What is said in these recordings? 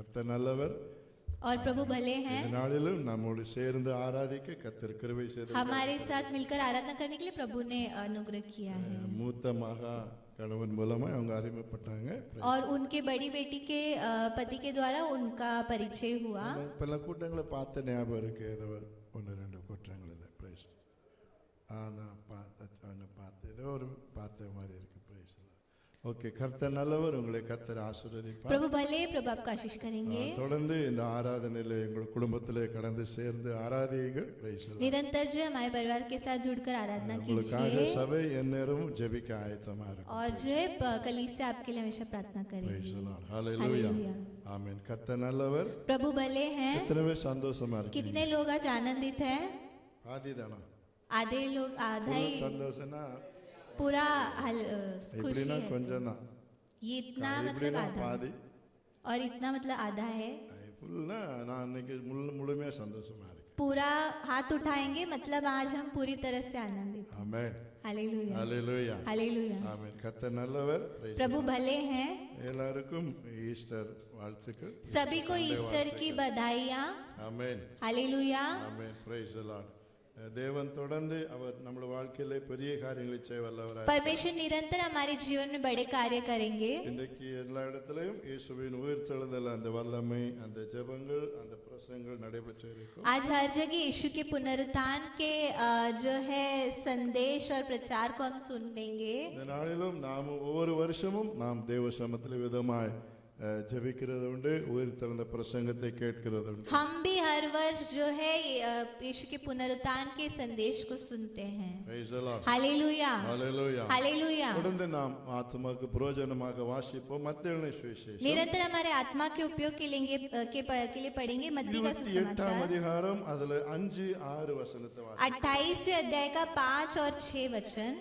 கர்த்தர் நல்லவர். और प्रभु भले हैं. நாளிலும் நம்மோடு சேர்ந்து ஆராதிக்க கர்த்தர் கிருபை செய்தார். हमारे साथ मिलकर आराधना करने के लिए प्रभु ने अनुग्रह किया है. மூத்த மகா கணவன் மூலமா அவங்க அறிமுகப்பட்டாங்க. और उनके बड़ी बेटी के पति के द्वारा उनका परिचय हुआ. பல கூட்டங்களை பார்த்த ஞாபகம் இருக்கு. ஏதோ ஒன்று ரெண்டு கூட்டங்கள் இல்லை. பிரைஸ் நான் பார்த்து ஏதோ ஒரு பார்த்த மாதிரி இருக்கு. Price okay. கர்த்தர் நல்லவர். உங்களை கர்த்தர் ஆசீர்வதிப்பார். प्रभु भले, प्रभु आपको आशीष करेंगे. தொடர்ந்து இந்த ஆராதனையில எங்கள் குடும்பத்திலே கடந்து சேர்ந்து ஆராதியுங்கள். பிரைஸ் निरंतर जो हमारे परिवार के साथ जुड़कर आराधना कीजिए. சபை எந்நேரமும் ஜெபிக்க ஆயத்தமா இருக்கும். और जो कलीसिया आपके लिए हमेशा प्रार्थना करेगी. Praise the lord. Hallelujah. Amen. கர்த்தர் நல்லவர். प्रभु भले हैं. कितने में சந்தோஷமா இருக்கு? कितने लोग आज आनंदित हैं? आधी दाना आधे लोग आधा ही சந்தோஷனா पूरा खुशी இப்படினா है. கொஞ்சம் தான். ये इतना मतलब आधा பாதி और इतना मतलब आधा है. ஃபுல்லா நான் இன்னைக்கு முழுமையா சந்தோஷமா இருக்கேன். पूरा हाथ उठाएंगे मतलब आज हम पूरी तरह से आनंदित हैं. ஆமென். हालेलुया. हालेलुया. हालेलुया. ஆமென். கர்த்தர் நல்லவர். प्रभु भले हैं. எல்லாருக்கும் ஈஸ்டர் வாழ்த்துக்கள். सभी को ईस्टर की बधाइयाँ. Amen. Hallelujah. Amen. Praise the lord. தேவன் தொடர்ந்து அவர் நம்முடைய வாழ்க்கையிலே பெரிய காரியங்களை செய்ய வல்லவராய். परमेश्वर निरंतर हमारे जीवन में बड़े कार्य करेंगे. இன்றைக்கு எல்லா இடத்திலும் இயேசுவின் உயிர்த்தெழுதல் அந்த வல்லமை அந்த ஜெபங்கள் அந்த பிரசங்கங்கள் நடைபெற்றிருக்கும். आज हर जगह यीशु के पुनरुत्थान के जो है संदेश और प्रचार को हम सुन लेंगे. இந்த நாளிலும் நாம் ஒவ்வொரு வருஷமும் நாம் தேவ சமூகத்தில் விதமாய் ஜெபிக்கிறது உண்டு. உயிர்த்தெழுந்த பிரசங்கத்தை கேட்கிறது உண்டு. हम भी हर वर्ष जो है यीशु के पुनरुत्थान के संदेश को सुनते हैं. Praise the Lord. Hallelujah. Hallelujah. Hallelujah. தொடர்ந்து நாம் ஆத்மாவுக்கு பிரயோஜனமாக வாசிப்போம். மத்தேயு சுவிசேஷம் निरंतर हमारे आत्मा के उपयोग के लिए पढ़ेंगे मत्ती का 28 அதிகாரம் அதுல 5 6 வசனத்தை வாசிப்போம். 28 अध्याय का 5 और 6 वचन.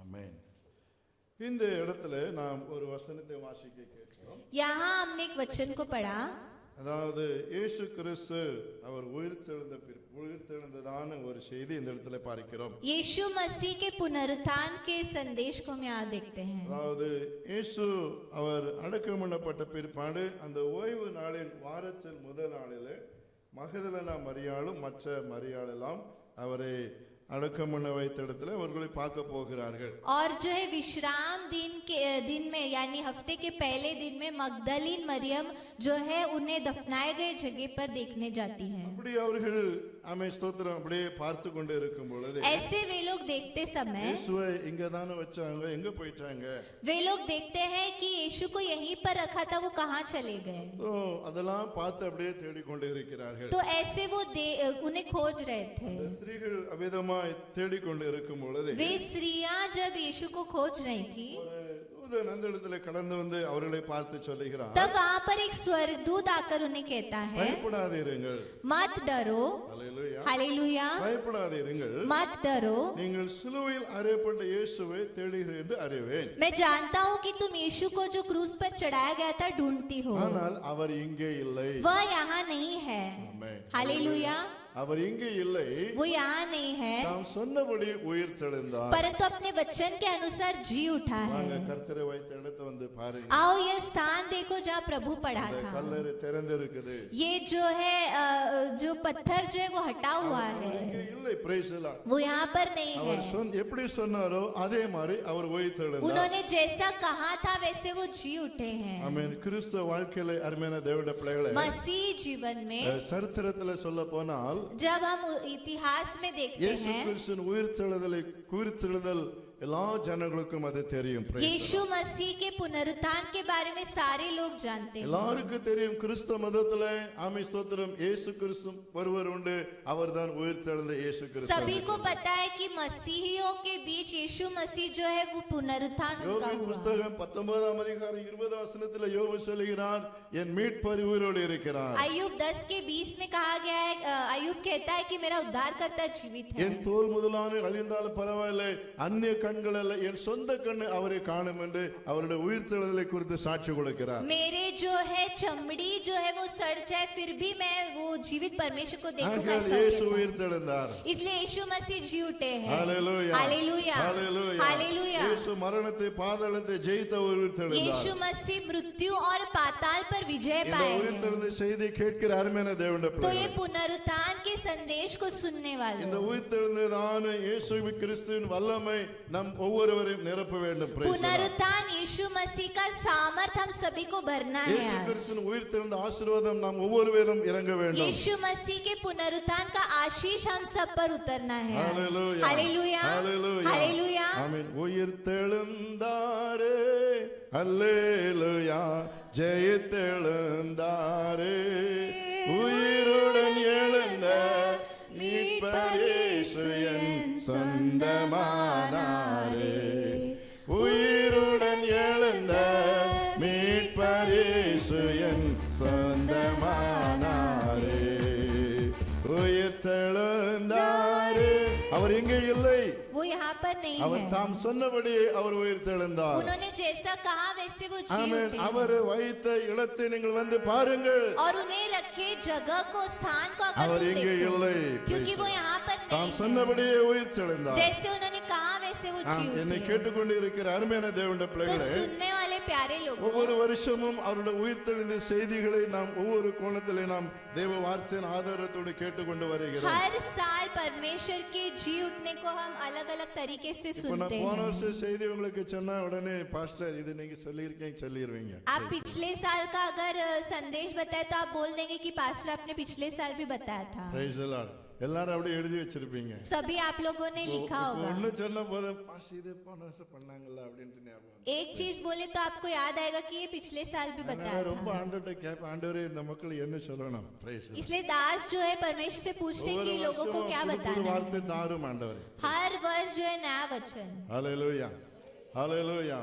ஆமென். இந்த இடத்துல நாம் ஒரு வசனத்தை வாசிக்க கேட்கிறோம். यहाँ हमने एक वचन को पढ़ा. அதாவது இயேசு கிறிஸ்து அவர் உயிர்த்தெழுந்ததான ஒரு செய்தி இந்த இடத்துல பார்க்கிறோம். यीशु मसीह के पुनरुत्थान के संदेश को हम यहाँ देखते हैं. அதாவது இயேசு அவர் அடக்கம் பண்ணப்பட்ட பிற்பாடு அந்த ஓய்வு நாளின் வாரத்தில் முதல் நாளிலே மகதலேனா மரியாளும் மற்ற மரியாளெல்லாம் அவரை அடக்கம் பண்ண வைத்த இடத்துல அவர்களை பார்க்க போகிறார்கள். और जो है विश्राम दिन में यानी हफ्ते के पहले दिन में मगदलीन मरियम जो है उन्हें दफनाए गए जगह पर देखने जाती है. அப்படி அவர்கள் ஆமென் ஸ்தோத்திரம் அப்படியே பார்த்து கொண்டு இருக்கும் பொழுது ऐसे वे लोग देखते समय இயேசுவை இங்க தான வச்சாங்க, எங்க போயிட்டாங்க? वे लोग देखते हैं कि यीशु को यहीं पर रखा था, वो कहाँ चले गए. तो அதெல்லாம் பார்த்து அப்படியே தேடிக்கொண்டு இருக்கிறார்கள். तो ऐसे वो उन्हें खोज रहे थे. ஸ்திரீகள் அவிதமாய் தேடிக்கொண்டு இருக்கும் பொழுது वे स्त्रियां जब यीशु को खोज रही थी தூதன் அந்த இடத்துல கடந்து வந்து அவர்களை பார்த்து சொல்லுகிறார். तब वहाँ पर एक स्वर्गदूत आकर उन्हें कहता है பயப்படாதீர்கள். मत डरो. ஹalleluya. हालेलुया. பயப்படாதீர்கள். मत डरो. நீங்கள் சிலுவையில் அறையப்பட்ட இயேசுவை தேடுகிறீர்கள் என்று அறிவேன். मैं जानता हूँ कि तुम यीशु को जो क्रूस पर चढ़ाया गया था ढूंढती हो. ஆனால் அவர் இங்கே இல்லை. वह यहाँ नहीं है. ஆமென். हालेलुया. அவர் இங்கே இல்லை. वो यहाँ नहीं है. நாம் சொன்னபடி உயிர்த்தெழுந்தார். परंतु अपने वचन के अनुसार जी उठा है. வாங்க கர்த்தரை வைத்த இடத்தை வந்து பாருங்க. आओ यह स्थान देखो जहाँ प्रभु पड़ा था. கல்லறை திறந்திருக்குது. ये जो है जो पत्थर जो है वो हटा हुआ है. இங்கே இல்லை. Price the Lord. वो यहाँ पर नहीं है. அவர் எப்படி சொன்னாரோ அதே மாதிரி அவர் உயிர்த்தெழுந்தார். उन्होंने जैसा कहा था वैसे वो जी उठे हैं. ஆமென். கிறிஸ்தவ வாழ்க்கையில அருமையான தேவனுடைய பிள்ளைகளே, मसीह जीवन में சரித்திரத்துல சொல்ல போனால் जब हम इतिहास में देखते இயேசு हैं கிறிஸ்துவின் உயிர்த்தெழுதல் எல்லா ஜனங்களுக்கும் அது தெரியும். यीशु मसीह के पुनरुत्थान के बारे में सारे लोग जानते हैं. எல்லாருக்கும் தெரியும். கிறிஸ்தவ மதத்துல ஆமென் ஸ்தோத்திரம் இயேசு கிறிஸ்து ஒருவர் உண்டு. அவர்தான் உயிர்த்தெழுந்த இயேசு கிறிஸ்து. सभी को पता है कि मसीहियों के बीच यीशु मसीह जो है वो पुनरुत्थान उनका யோபு हुआ. புத்தகம் 19 அதிகாரம் 20 வசனத்துல யோபு சொல்கிறார், என் மீட்பர் உயிரோடு இருக்கிறார். अय्यूब 10 के 20 में कहा गया है, अय्यूब कहता है कि मेरा उद्धारकर्ता जीवित है. என் தோல் முதலான அழிந்தாலும் பரவாயில்லை, அந்நிய கண்கள் அல்ல, என் சொந்த கண்ணு அவரை காணும் என்று அவருடைய உயிர்த்தெழுதலை குறித்து சாட்சி கொடுக்கிறார். मेरे जो है चमड़ी जो है वो सड़ जाए फिर भी मैं वो जीवित परमेश्वर को देखूंगा ஆகையால் ऐसा இயேசு कहता है। உயிர்த்தெழுந்தார். इसलिए यीशु मसीह जी उठे हैं। ஹalleluya, हालेलुया, ஹalleluya. हालेलुया। இயேசு மரணத்தை பாதாளத்தை ஜெயித்த உயிர்த்தெழுந்தார். यीशु मसीह मृत्यु और पाताल पर विजय இந்த पाए हैं। உயிர்த்தெழுந்த செய்தி கேட்கிற அருமையான தேவனுடைய तो ये பிள்ளைகளே, पुनरुत्थान के संदेश को सुनने இந்த वालों, உயிர்த்தெழுந்ததான இயேசு கிறிஸ்துவின் வல்லமை நம் ஒவ்வொருவரையும் நிரப்ப வேண்டும். Praise the Lord. पुनरुत्थान यीशु मसीह का सामर्थ हम सभी को भरना है இயேசு आज। கிறிஸ்துவின் உயிர்த்தெழுந்த ஆசீர்வாதம் நாம் ஒவ்வொருவரும் இறங்க வேண்டும். यीशु मसीह के पुनरुत्थान का आशीष हम सब पर उतरना है आज। ஹalleluya, हालेलुया, ஹalleluya, हालेलुया। ஆமென். உயிர்த்தெழுந்தாரே, அல்லேலூயா, ஜெயித்தெழுந்தாரே, உயிருடன் எழுந்த மீட்பர் இயேசு என் சொந்தமானாரே, உயிருடன் எழுந்த மீட்பர் இயேசு என் சொந்தமானாரே, உயிர்த்தெழுந்தாரே. அவர் இங்கே இல்லை, वो यहाँ पर नहीं அவர் है। தாம் சொன்னபடி அவர் உயிர்த்தெழுந்தார். उन्होंने जैसा कहा वैसे वो जी ஆமென். उठे அவர் வைத்த இடத்தை நீங்கள் வந்து பாருங்கள். और उन्हें रखे जगह को, स्थान को अगर அவர் तुम இங்கே देखो, இல்லை, क्योंकि वो यहाँ पर தாம் नहीं है। சொன்னபடியே உயிர்த்தெழுந்தார். जैसे उन्होंने कहा वैसे वो जी என்னை उठे। கேட்டுக்கொண்டு இருக்கிற அருமையான தேவனுடைய तो பிள்ளைகளே, सुनने वाले प्यारे लोगों, ஒவ்வொரு வருஷமும் அவருடைய உயிர்த்தெழுந்த செய்திகளை நாம் ஒவ்வொரு கோணத்திலே நாம் தேவ வார்த்தையின் ஆதாரத்தோடு கேட்டுக்கொண்டு வருகிறோம். हर साल परमेश्वर के जी उठने को हम अलग अलग तरीके से இப்ப நான் सुनते போன हैं। வருஷம் செய்தி உங்களுக்கு சொன்னா உடனே பாஸ்டர் இது நீங்க சொல்லியிருக்கீங்க சொல்லிடுவீங்க. आप पिछले साल का अगर संदेश बताए तो आप बोल देंगे कि पास्टर आपने पिछले साल भी बताया था। Praise the Lord. எல்லாரும் அப்படியே எழுதி வச்சிருப்பீங்க. सभी आप लोगों ने लिखा होगा। ஒண்ணு சொன்ன போதும் பாஸ்டர் இது போன வருஷம் பண்ணாங்கல்ல அப்படின்ட்டு ஞாபகம் வரும். एक चीज बोले तो आपको याद आएगा कि ये पिछले साल भी அதனால बताया ரொம்ப था। ஆண்டவர்ட்ட கேட்ப, ஆண்டவரே இந்த மக்கள் என்ன சொல்லணும். Praise the Lord. इसलिए दास जो है परमेश्वर से पूछते हैं कि ஒவ்வொரு लोगों को क्या வருஷமும் புது புது बताना है। வார்த்தை தாரும் ஆண்டவரே. हर वर्ष जो है नया वचन। ஹalleluya, ஹalleluya.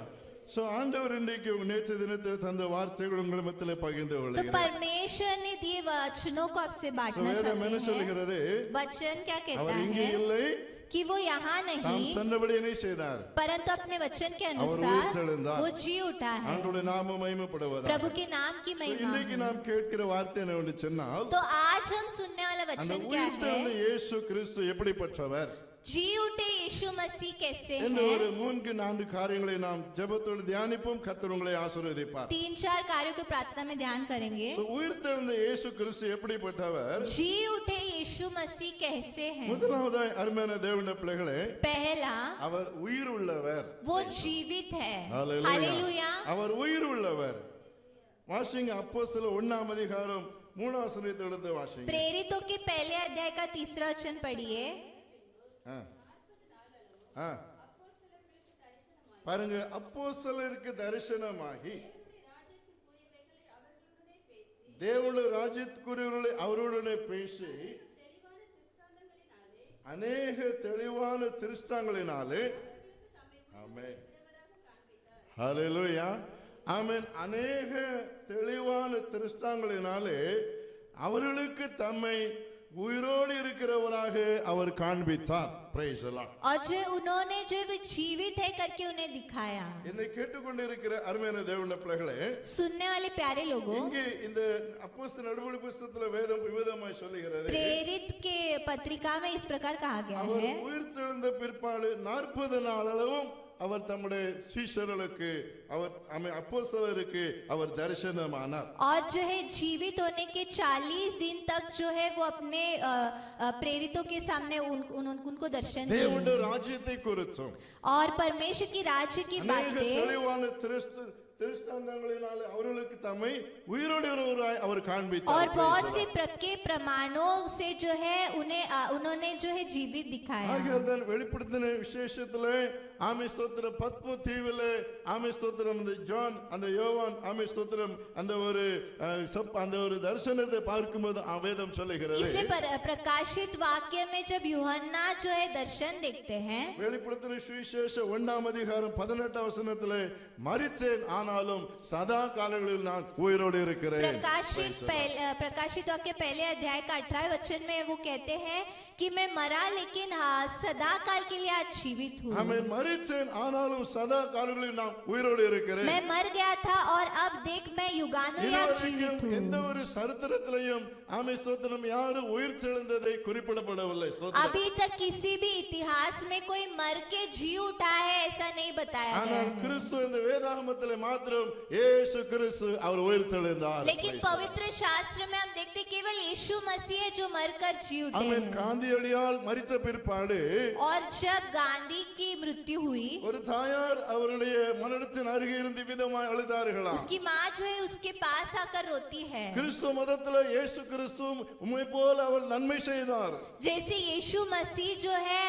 சோ ஆண்டவர் இன்றைக்கு நேற்று தினத்தில் தந்த வார்த்தைகள் உங்கள் மத்தியிலே பகிர்ந்து तो கொள்கிறேன். परमेश्वर ने दिए वचनों को आपसे So, बांटना வேதம் என்ன चाहते हैं। சொல்கிறது? वचन क्या कहता அவர் இங்கே है இல்லை, कि वो यहाँ தாம் नहीं சொன்னபடி என்ன செய்தார்? परंतु अपने वचन के அவர் अनुसार உயிர்த்தெழுந்தார். वो जी उठा है। ஆண்டவருடைய நாமம் மகிமைப்படுவதாக. प्रभु के नाम की So, महिमा இன்றைக்கு हो। நாம் கேட்கிற வார்த்தை என்ன சொன்னால், तो आज हम सुनने वाला அந்த वचन क्या உயிர்த்தெழுந்த है? இயேசு கிறிஸ்து எப்படிப்பட்டவர் जी उठे यीशु मसीह कैसे என்று ஒரு हैं? 3-4 காரியங்களை நாம் ஜெபத்தோடு தியானிப்போம். கர்த்தர் உங்களை ஆசீர்வதிப்பார். 3-4 कार्यों को प्रार्थना में ध्यान करेंगे। So, உயிர்த்தெழுந்த இயேசு கிறிஸ்து எப்படிப்பட்டவர்? जी उठे यीशु मसीह कैसे हैं? முதலாவதாய் அருமையான தேவனுடைய பிள்ளைகளே, पहला, அவர் உயிர் உள்ளவர். वो जीवित है। ஹalleluya. हालेलुया। அவர் உயிர் உள்ளவர். வாசிங்க அப்போஸ்தலர் 1ஆம் அதிகாரம் 3ஆம் வசனத்தை எடுத்து வாசிங்க. प्रेरितों के पहले अध्याय का 3रा वचन पढ़िए। ஆ. ஆ. பாருங்க, அப்போஸ்தலருக்கு தரிசனமாகி தேவனுடைய ராஜ்யத்துக்குரியவர்களை அவருடனே பேசி அநேக தெளிவான திருஷ்டாங்களினாலே, ஆமென், ஹalleluya, ஆமென், அநேக தெளிவான திருஷ்டாங்களினாலே அவர்களுக்கு தம்மை உயிரோடு இருக்கிறவராக அவர் காண்பித்தார். Praise the Lord. और जो उन्होंने जो वो जीवित है करके उन्हें दिखाया। என்னை கேட்டுக்கொண்டிருக்கிற அருமையான தேவனுடைய பிள்ளைகளே, सुनने वाले प्यारे लोगों, இங்கே இந்த அப்போஸ்தலர் நடபடி புத்தகத்துல வேதம் விவிதமாய் சொல்லுகிறது. प्रेरित के पत्रिका में इस प्रकार कहा गया அவர் है, உயிர்த்தெழுந்த பிற்பாடு 40 நாள் அளவும் அவர் தம்முடைய சீஷர்களுக்கு, அவர் அப்போஸ்தலருக்கு அவர் தரிசனமானார். और जो है जीवित होने के 40 दिन तक जो है वो अपने प्रेरितों के सामने उनको दर्शन தேவனுடைய दिए ராஜ்யத்தை குறித்தும் और परमेश्वर की राज्य की அநேக बातें தெளிவான திருஷ்டாந்தங்களினாலே அவர்களுக்கு தம்மை உயிரோடு இருவராய் அவர் और காண்பித்தார். बहुत से के प्रमाणों से जो है उन्होंने जो है जीवित दिखाया। ஆகியதான் வெளிப்படுத்தின விசேஷத்திலே ஆமென் ஸ்தோத்திரம் பத்ம தீவிலே ஆமென் ஸ்தோத்திரம் அந்த ஜான் அந்த யோவான் ஆமென் ஸ்தோத்திரம் அந்த ஒரு தரிசனத்தை பார்க்கும்போது வேதம் சொல்லுகிறது. इसलिए प्रकाशित वाक्य में जब यूहन्ना जो है दर्शन देखते हैं, வெளிப்படுத்தின சுவிசேஷம் 1ஆம் அதிகாரம் 18ஆம் வசனத்திலே மரித்தேன் ஆனாலும் சதா காலங்களில் நான் உயிரோடு இருக்கிறேன். प्रकाशित वाक्य पहले अध्याय का 18वें वचन में वो कहते हैं कि मैं मरा लेकिन हाँ सदा काल के लिए आज जीवित हूँ। ஆமென். மரித்தேன் ஆனாலும் சதா காலங்களில் நான் உயிரோடு இருக்கிறேன். मैं मर गया था और अब देख मैं युगानुयुग जीवित இதுவரைக்கும் எந்த हूँ। ஒரு சரித்திரத்திலையும் ஆமென் ஸ்தோத்திரம் யாரும் உயிர் தெழுந்ததை குறிப்பிடப்படவில்லை. ஸ்தோத்திரம். अभी तक किसी भी इतिहास में कोई मर के जी उठा है ऐसा नहीं बताया गया ஆனால் है। கிறிஸ்து இந்த வேதாகமத்திலே மாத்திரம் இயேசு கிறிஸ்து அவர் உயிர் தெழுந்தார். लेकिन पवित्र शास्त्र में हम देखते केवल यीशु मसीह है जो मरकर जी उठे ஆமென். हैं। காந்தியடியால் மரித்த பிற்பாடு और जब गांधी की मृत्यु हुई ஒரு தாயார் அவருடைய மரணத்தின் அருகே இருந்து விதமாய் அழுதார்களாம். उसकी माँ जो है उसके पास आकर रोती है। கிறிஸ்துவ மதத்துல இயேசு கிறிஸ்து உம்மை போல அவர் நன்மை செய்தார். जैसे यीशु मसीह जो है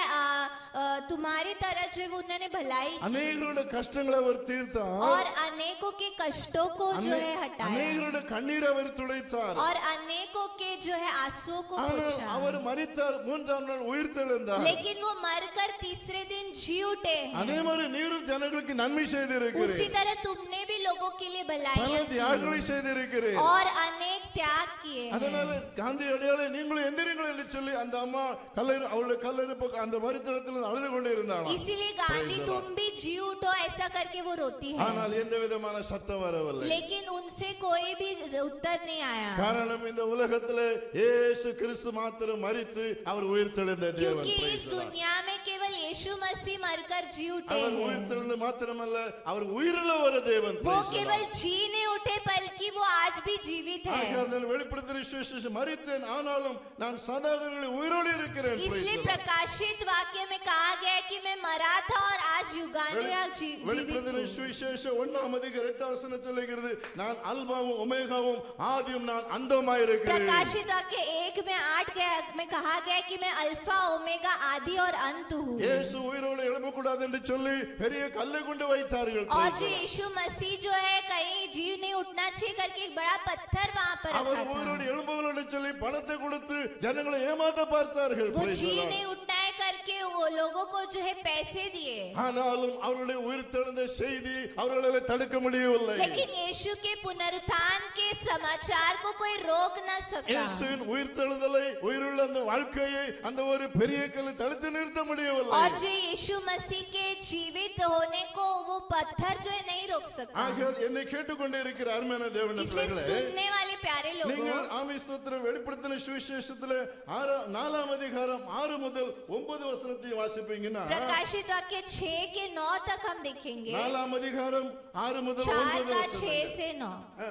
तुम्हारी तरह जो है वो उन्होंने भलाई की அநேகருடைய கஷ்டங்களை அவர் தீர்த்தார். और अनेकों के कष्टों को जो है हटाया அநேகருடைய கண்ணீரை அவர் துடைத்தார். और अनेकों के जो है आंसुओं को ஆனால் पोंछा। அவர் மரித்தார், மூன்றாம் நாள் உயிர் தெழுந்தார். लेकिन वो मरकर तीसरे दिन जी उठे हैं। அதே மாதிரி நீரும் ஜனங்களுக்கு நன்மை उसी செய்திருக்கிறீர். तरह तुमने भी लोगों के लिए பல भलाई தியாகங்களை செய்திருக்கிறீர். और अनेक त्याग किए हैं। அதனால காந்தி அடியாளே நீங்களும் எந்திரிங்கள் என்று சொல்லி அந்த அம்மா கல்லறை அவளுடைய கல்லறை பக்கம் அந்த மரித்தடத்தில் அழுது கொண்டு இருந்தாள். इसीलिए गांधी तुम भी जी उठो ऐसा करके वो रोती है। ஆனால் எந்த விதமான சத்தம் வரவில்லை. लेकिन उनसे कोई भी उत्तर नहीं आया காரணம் இந்த உலகத்திலே இயேசு கிறிஸ்து மாத்திரம் மரித்து அவர் உயிர் தெழுந்த தேவன். क्योंकि Praise इस the Lord. दुनिया में केवल यीशु मसीह मरकर जी उठे அவர் हैं। உயிர் தெழுந்து மாத்திரமல்ல அவர் உயிருள்ள ஒரு தேவன். वो Praise the केवल Lord. जी नहीं उठे बल्कि वो आज भी जीवित है। ஆகையால் வெளிப்படுத்தின சுவிசேஷம் மரித்தேன் ஆனாலும் நான் சதாகாலங்களில் உயிரோடு இருக்கிறேன். Praise इसलिए the Lord. प्रकाशित वाक्य में कहा गया है कि मैं मरा था और आज युगानुयुग जीवित வெளிப்படுத்தின हूँ। சுவிசேஷம் 1:8 சொல்லுகிறது நான் அல்பாவும் ஒமேகாவும் ஆதியும் நான் அந்தமாய் இருக்கிறேன். प्रकाशित वाक्य 1:8 में कहा गया है कि मैं अल्फा ओमेगा आदि और अंत हूँ। இயேசு உயிரோடு எழும்பக்கூடாது என்று சொல்லி பெரிய கல்லை கொண்டு வைத்தார்கள். और Praise जो the Lord. यीशु मसीह जो है कहीं जी नहीं उठना चाहिए करके एक बड़ा पत्थर वहाँ पर அவர் रखा உயிரோடு था। எழும்புகள் என்று சொல்லி பணத்தை கொடுத்து ஜனங்களை ஏமாத்த பார்த்தார்கள். वो Praise the जी Lord. नहीं उठना है करके वो लोगों को जो है पैसे दिए। ஆனாலும் அவருடைய உயிர் தெழுந்த செய்தி அவர்களை தடுக்க முடியவில்லை. लेकिन यीशु के पुनरुत्थान के समाचार को कोई रोक न सका। இயேசுவின் உயிர் தெழுதலை உயிருள்ள அந்த வாழ்க்கையை அந்த ஒரு பெரிய கல்லை தடுத்து நிறுத்த முடியவில்லை. और जो यीशु मसीह के जीवित होने को वो पत्थर जो है नहीं रोक सकता। ஆகையால் என்னை கேட்டுக்கொண்டே இருக்கிற அருமையான தேவனுடைய इसलिए பிள்ளைகளே, सुनने वाले प्यारे लोगों நீங்கள் ஆமென் ஸ்தோத்திரம் வெளிப்படுத்தின சுவிசேஷத்திலே 4ஆம் அதிகாரம் 6 முதல் 9 வசனத்தை வாசிப்பீங்கன்னா प्रकाशित वाक्य 6 के 9 तक हम देखेंगे। 4ஆம் அதிகாரம் 6 முதல் 4 9 का வசனம். 6 से 9। ஆ,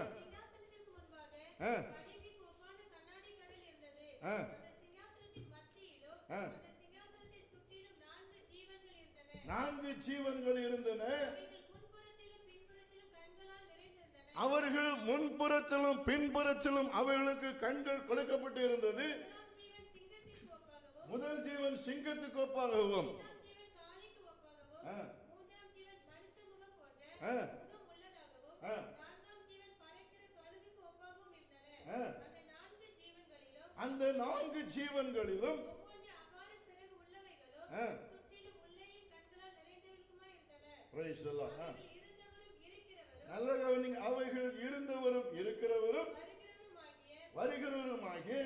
ஆ, ஆ, ஆ. 4 ஜீவன்கள் இருந்தன. அவர்கள் முன்புறத்திலும் பின்புறத்திலும் அவர்களுக்கு கண்கள் கொடுக்கப்பட்டு இருந்தது. முதல் ஜீவன் சிங்கத்துக்கு ஒப்பாகவும் ஆ, ஆ, ஆ, ஆ. அந்த 4 ஜீவன்களிலும் ஆ, praise the Lord. ஆ. நல்ல கவனிங்க. அவைகள் இருந்தவரும் இருக்கிறவரும் வருகிறவருமாகிய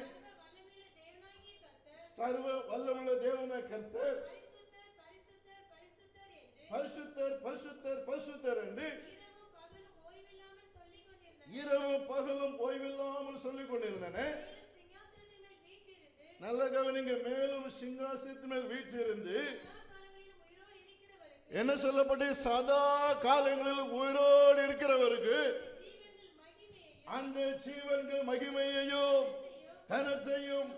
சர்வ வல்லமுள்ள தேவனாகிய கர்த்தர் பரிசுத்தர் பரிசுத்தர் பரிசுத்தர் என்று இரவும் பகலும் ஓய்வில்லாமல் சொல்லிக் கொண்டிருந்தன. நல்ல கவனிங்க. மேலும் சிங்காசனத்தின் மேல் வீற்றிருந்து என்ன சொல்லப்பட்டு சதா காலங்களிலும் உயிரோடு இருக்கிறவருக்கு அந்த ஜீவன்கள் மகிமையையும் கனத்தையும்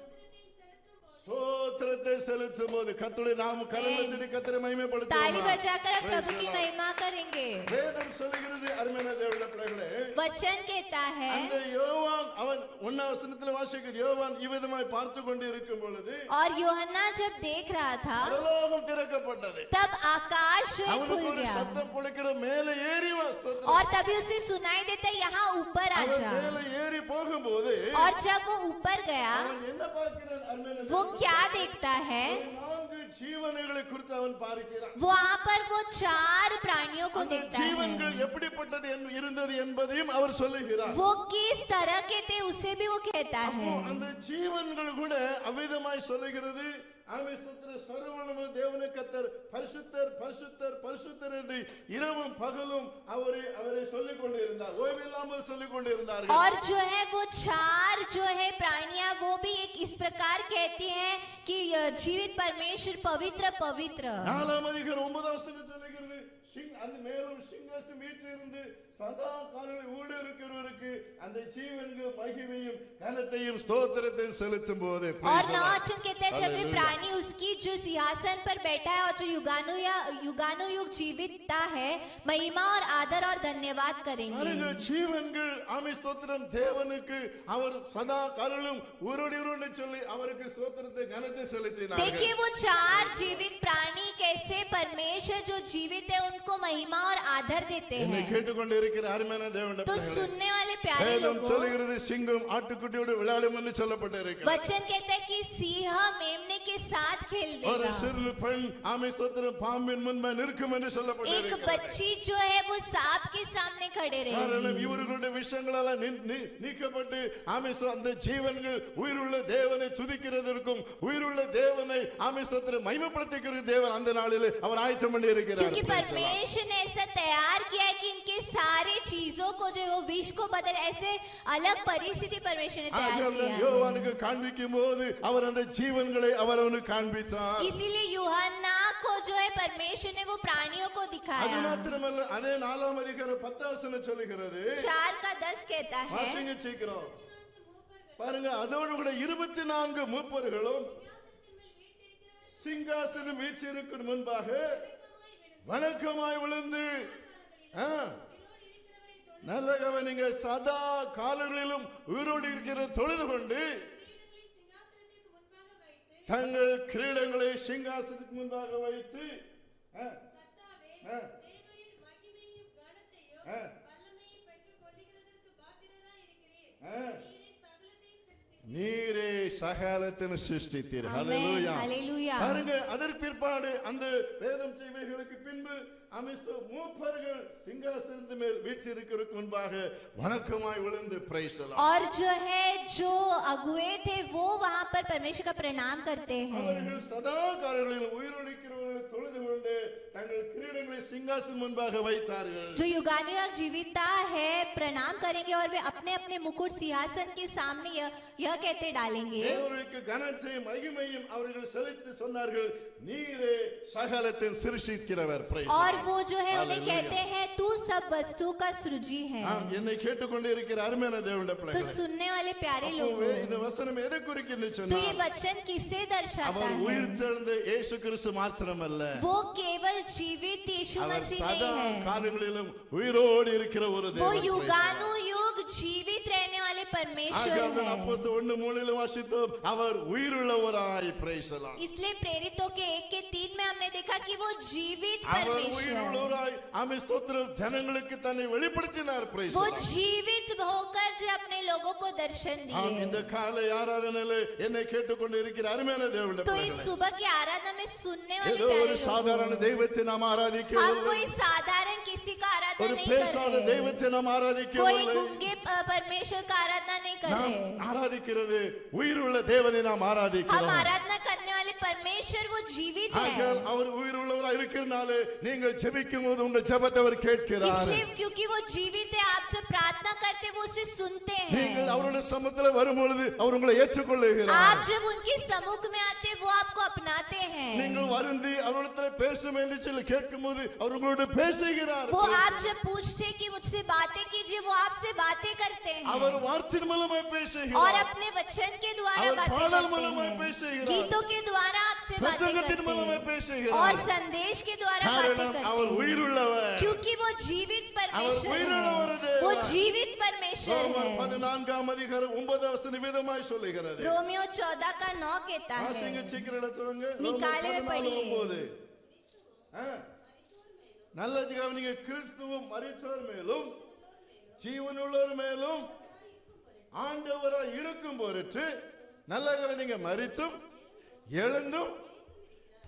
ஸ்தோத்திரத்தை செலுத்தும் போது கர்த்தருடைய நாம கரங்களை கர்த்தரை ताली மகிமைப்படுத்துவோம். बजाकर हम प्रभु की महिमा करेंगे। வேதம் சொல்லுகிறது அருமையான தேவனுடைய பிள்ளைகளே, वचन कहता है அந்த யோவான் அவன் 1ஆம் வசனத்தில் வாசிக்கிற யோவான் இவ்விதமாய் பார்த்து கொண்டு இருக்கும் பொழுது और यूहन्ना जब देख रहा था பரலோகம் திறக்கப்பட்டது. तब आकाश जो है அவனுக்கு खुल ஒரு गया சத்தம் கொடுக்கிற மேலே ஏறி வா ஸ்தோத்திரம். और तभी उसे सुनाई देता यहाँ ऊपर आ அவன் जा। மேலே ஏறி போகும்போது और जब वो ऊपर गया அவன் என்ன பார்க்கிறான் அருமையான वो தேவனுடைய क्या देखता है? 4 ஜீவன்களை குறித்து அவன் பார்க்கிறான். वहाँ पर वो 4 प्राणियों प्राणियों को அந்த देखता है, ஜீவன்கள் எப்படிப்பட்டது இருந்தது என்பதையும் அவர் சொல்லுகிறார். वो किस तरह के थे उसे भी वो कहता அப்போ है। அந்த ஜீவன்கள் கூட அவ்விதமாய் சொல்லுகிறது. ஆமென் ஸ்தோத்திரம். சர்வவல்லமை தேவனே கர்த்தர் பரிசுத்தர் பரிசுத்தர் பரிசுத்தர் என்று இரவும் பகலும் அவரை சொல்லிக் கொண்டிருந்தார். ஓய்வில்லாமல் சொல்லிக் கொண்டிருந்தார்கள். और जो है वो चार जो है प्राणियां वो भी एक इस प्रकार कहती हैं कि जीवित परमेश्वर पवित्र पवित्र। 4ஆம் அதிகாரம் 9ஆம் வசனம் சொல்லுகிறது, அந்த மேலும் சிங்காசனம் வீற்றிருந்து சதா காலங்களில் ஊழியர்களுக்கு அந்த ஜீவன்கள் மகிமையும் கனத்தையும் ஸ்தோத்திரத்தையும் செலுத்தும் போது और 9 वचन कहते हैं जब ये प्राणी उसकी जो सिंहासन पर बैठा है और जो युगानुयुग जीवितता है महिमा और आदर और धन्यवाद करेंगे। ஜீவன்கள் ஆமென் ஸ்தோத்திரம் தேவனுக்கு அவர் சதா காலங்களிலும் உருடி சொல்லி அவருக்கு ஸ்தோத்திரத்தை கனத்தை செலுத்தினார்கள். देखिए वो चार जीवित प्राणी कैसे परमेश्वर जो जीवित है उनको महिमा और आदर देते என்னை हैं। கேட்டுக்கொண்டு இருக்கிற அருமையான தேவனுடைய तो பிள்ளைகளே, सुनने वाले प्यारे வேதம் लोगों, சொல்லுகிறது சிங்கம் ஆட்டுக்குட்டியோடு விளையாடும் என்று சொல்லப்பட்டிருக்கிறது. वचन कहता है कि सिंह मेमने के साथ खेल ஒரு देगा। சிறு பெண் ஆமென் ஸ்தோத்திரம் பாம்பின் முன்பே நிற்கும் என்று एक சொல்லப்பட்டிருக்கிறது. बच्ची जो है वो सांप के सामने खड़े காரணம் रहेगी। இவர்களுடைய விஷயங்களால் நீக்கப்பட்டு ஆமென் ஸ்தோத்திரம் அந்த ஜீவன்கள் உயிருள்ள தேவனை துதிக்கிறதற்கும் உயிருள்ள தேவனை ஆமென் ஸ்தோத்திரம் மகிமைப்படுத்துகிற தேவன் அந்த நாளிலே அவர் ஆயத்தம் பண்ணி இருக்கிறார். क्योंकि परमेश्वर ने ऐसा तैयार किया है कि इनके सारे चीजों को जो वो विष को बदल ऐसे अलग परिस्थिति परमेश्वर ने तैयार किया है। யோவானுக்கு காண்பிக்கும் போது அவர் அந்த ஜீவன்களை அவர் அவனுக்கு காண்பித்தார். इसीलिए यूहन्ना को जो है परमेश्वर ने वो प्राणियों को அது दिखाया। மாத்திரமல்ல அதே 4ஆம் அதிகாரம் 10ஆம் வசனம் சொல்லுகிறது, 4:10 कहता है, வாசிங்க சீக்கிரம் பாருங்க, அதோடு கூட 24 மூப்பர்களும் சிங்காசனம் வீற்றிருக்கும் முன்பாக வணக்கமாய் விழுந்து நல்ல கவனிங்க, சதா காலங்களிலும் உயிரோடு இருக்கிற தொழுது கொண்டு தங்கள் கிரீடங்களை சிங்காசனத்துக்கு முன்பாக வைத்து நீரே சகலத்தின் சிருஷ்டித்தீர். ஹல்லேலூயா. ஹல்லேலூயா. பாருங்க, அதற்கு பிற்பாடு அந்த வேதம் செய்வைகளுக்கு பின்பு மூப்பர்கள் சிங்காசனத்தின் மேல் வீற்றிருக்கிறதுக்கு முன்பாக வணக்கமாய் விழுந்து பிரைஸ் தி லார்ட். और जो है जो अगुए थे वो वहां पर परमेश्वर का प्रणाम करते हैं। அவர்கள் சதா காலங்களில் உயிரோடிக்கிறவர்களை தொழுது கொண்டு தங்கள் கிரீடங்களை சிங்காசனம் முன்பாக வைத்தார்கள். जो युगानुयुग जीविता है प्रणाम करेंगे और वे अपने अपने मुकुट सिंहासन के सामने यह कहते डालेंगे, தேவனுக்கு கனத்தையும் மகிமையும் அவர்கள் செலுத்தி சொன்னார்கள், நீரே சகலத்தின் சிருஷ்டிக்கிறவர். பிரைஸ் और वो जो है उन्हें कहते हैं तू सब वस्तु का सृजी है। என்னை கேட்டுக்கொண்டு இருக்கிற அருமையான தேவனுடைய तो பிள்ளைகளே, सुनने वाले प्यारे लोग, இந்த வசனம் எதை குறிக்குன்னு तो சொன்னா, ये वचन किसे दर्शाता அவர் है? உயிர் தெழுந்த இயேசு கிறிஸ்து மாத்திரமல்ல, वो केवल जीवित यीशु அவர் मसीह சதா नहीं है, காலங்களிலும் உயிரோடு இருக்கிற ஒரு वो தேவன். युगानुयुग जीवित रहने वाले परमेश्वर है। அப்போஸ்தலர் 1:3 வாசித்தோம், அவர் உயிருள்ளவராய். Price the Lord. इसलिए प्रेरितों के 1:3 में हमने देखा कि वो जीवित அவர் परमेश्वर है। உயிருள்ளவராய் ஆமென் ஸ்தோத்திரம் ஜனங்களுக்கு தன்னை வெளிப்படுத்தினார். பிரைஸ் தி वो லார்ட். जीवित होकर जो अपने लोगों को दर्शन दिए। இந்த காலை ஆராதனையிலே என்னை கேட்டுக்கொண்டு இருக்கிற அருமையான தேவனுடைய तो इस பிள்ளைகளே, सुबह की आराधना में सुनने वाले ஏதோ ஒரு प्यारे சாதாரண लोगों, தெய்வத்தை நாம் हम ஆராதிக்கவில்லை, कोई साधारण किसी का आराधना ஒரு नहीं பேசாத कर रहे, தெய்வத்தை நாம் कोई ஆராதிக்கவில்லை. गूंगे परमेश्वर का आराधना नहीं कर நாம் रहे, ஆராதிக்கிறது உயிருள்ள தேவனை நாம் हम ஆராதிக்கிறோம். आराधना करने वाले परमेश्वर वो जीवित ஆகையால் है। அவர் உயிருள்ளவராய் இருக்கிறனாலே நீங்கள் ஜெபிக்கும் போது உங்கள் ஜெபத்தை அவர் கேட்கிறார். इसलिए क्योंकि वो जीवित है, आप जब प्रार्थना करते वो उसे सुनते நீங்கள் हैं। அவருடைய சமூகத்தில் வரும்பொழுது அவர் உங்களை ஏற்றுக்கொள்ளுகிறார். आप जब उनके सम्मुख में आते वो आपको अपनाते हैं। நீங்கள் வருந்தி அவரிடத்தில் பேசும் என்று சொல்லி கேட்கும்போது அவர் உங்களோடு பேசுகிறார். वो आप जब पूछते कि मुझसे बातें कीजिए वो आपसे बातें करते हैं அவர் வார்த்தையின் மூலமாய் और பேசுகிறார். अपने वचन के द्वारा அவர் बातें பாடல் करते மூலமாய் हैं, பேசுகிறார். गीतों के द्वारा आपसे बातें பிரசங்கத்தின் करते மூலமாய் हैं பேசுகிறார். और संदेश के द्वारा बातें காரணம் करते அவர் हैं, உயிருள்ளவர். क्योंकि वो जीवित परमेश्वर உயிருள்ள ஒரு है। தேவன். वो जीवित परमेश्वर ரோமர் है। 14ஆம் அதிகாரம் 9ஆம் வசனம் விதமாய் சொல்லுகிறது. रोमियो 14:9 कहता வாசிங்க है, சீக்கிரம் எடுத்துவாங்க. निकाले ரோமர் पढ़िए। 14:9. நல்ல கவனிங்க, கிறிஸ்துவும் மரித்தோர் மேலும் ஜீவனுள்ளோர் மேலும் ஆண்டவராய் இருக்கும் பொருட்டு, நல்ல கவனிங்க, மரித்தும் எழுந்தும்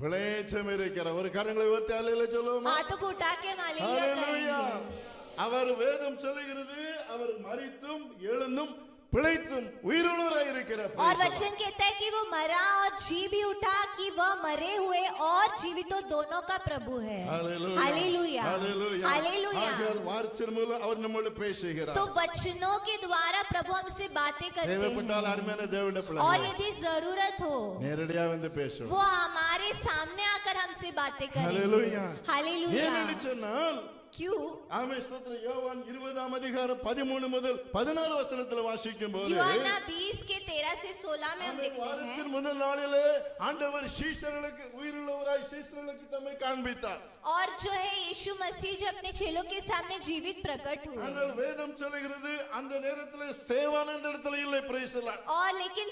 பிழைச்சம் இருக்கிற ஒரு கரங்களை உயர்த்தி அல்லேலூயா சொல்லுவோமா? हाथों को उठा के हम हालेलुया ஹalleluya. करेंगे। அவர் வேதம் சொல்லுகிறது அவர் மரித்தும் எழுந்தும் பிழைத்தும் உயிருள்ளவராய் இருக்கிறார். और वचन कहता है कि वो मरा और जी भी उठा, कि वह मरे हुए और जीवितों दोनों का प्रभु है। ஹalleluya. हालेलुया ஹalleluya. हालेलुया। ஆகையால் வார்த்தையின் மூலம் அவர் நம்மோடு பேசுகிறார். तो वचनों के द्वारा प्रभु हमसे बातें करते தேவைப்பட்டால் हैं, அருமையான தேவனுடைய और பிள்ளைகளே, यदि जरूरत हो நேரடியா வந்து பேசுவோம். वो हमारे सामने आकर हमसे बातें ஹalleluya. करेंगे। हालेलुया। ஏனென்று சொன்னால் क्यों? ஆமே ஸ்தோத்திரம். யோவான் 20 அதிகாரம் 13 முதல் 16 வசனத்தில் வாசிக்கும் போது यूहन्ना 20 के 13 से 16 में हम देखते हैं, வாரத்தின் முதல் நாளிலே ஆண்டவர் சீஷர்களுக்கு உயிருள்ளவராய் சீஷர்களுக்கு தம்மை காண்பித்தார். और जो है यीशु मसीह जो अपने चेलों के सामने जीवित प्रकट हुए, ஆனால் வேதம் சொல்லுகிறது அந்த நேரத்தில் ஸ்தேவான் அந்த இடத்துல இல்லை. Price the Lord. और लेकिन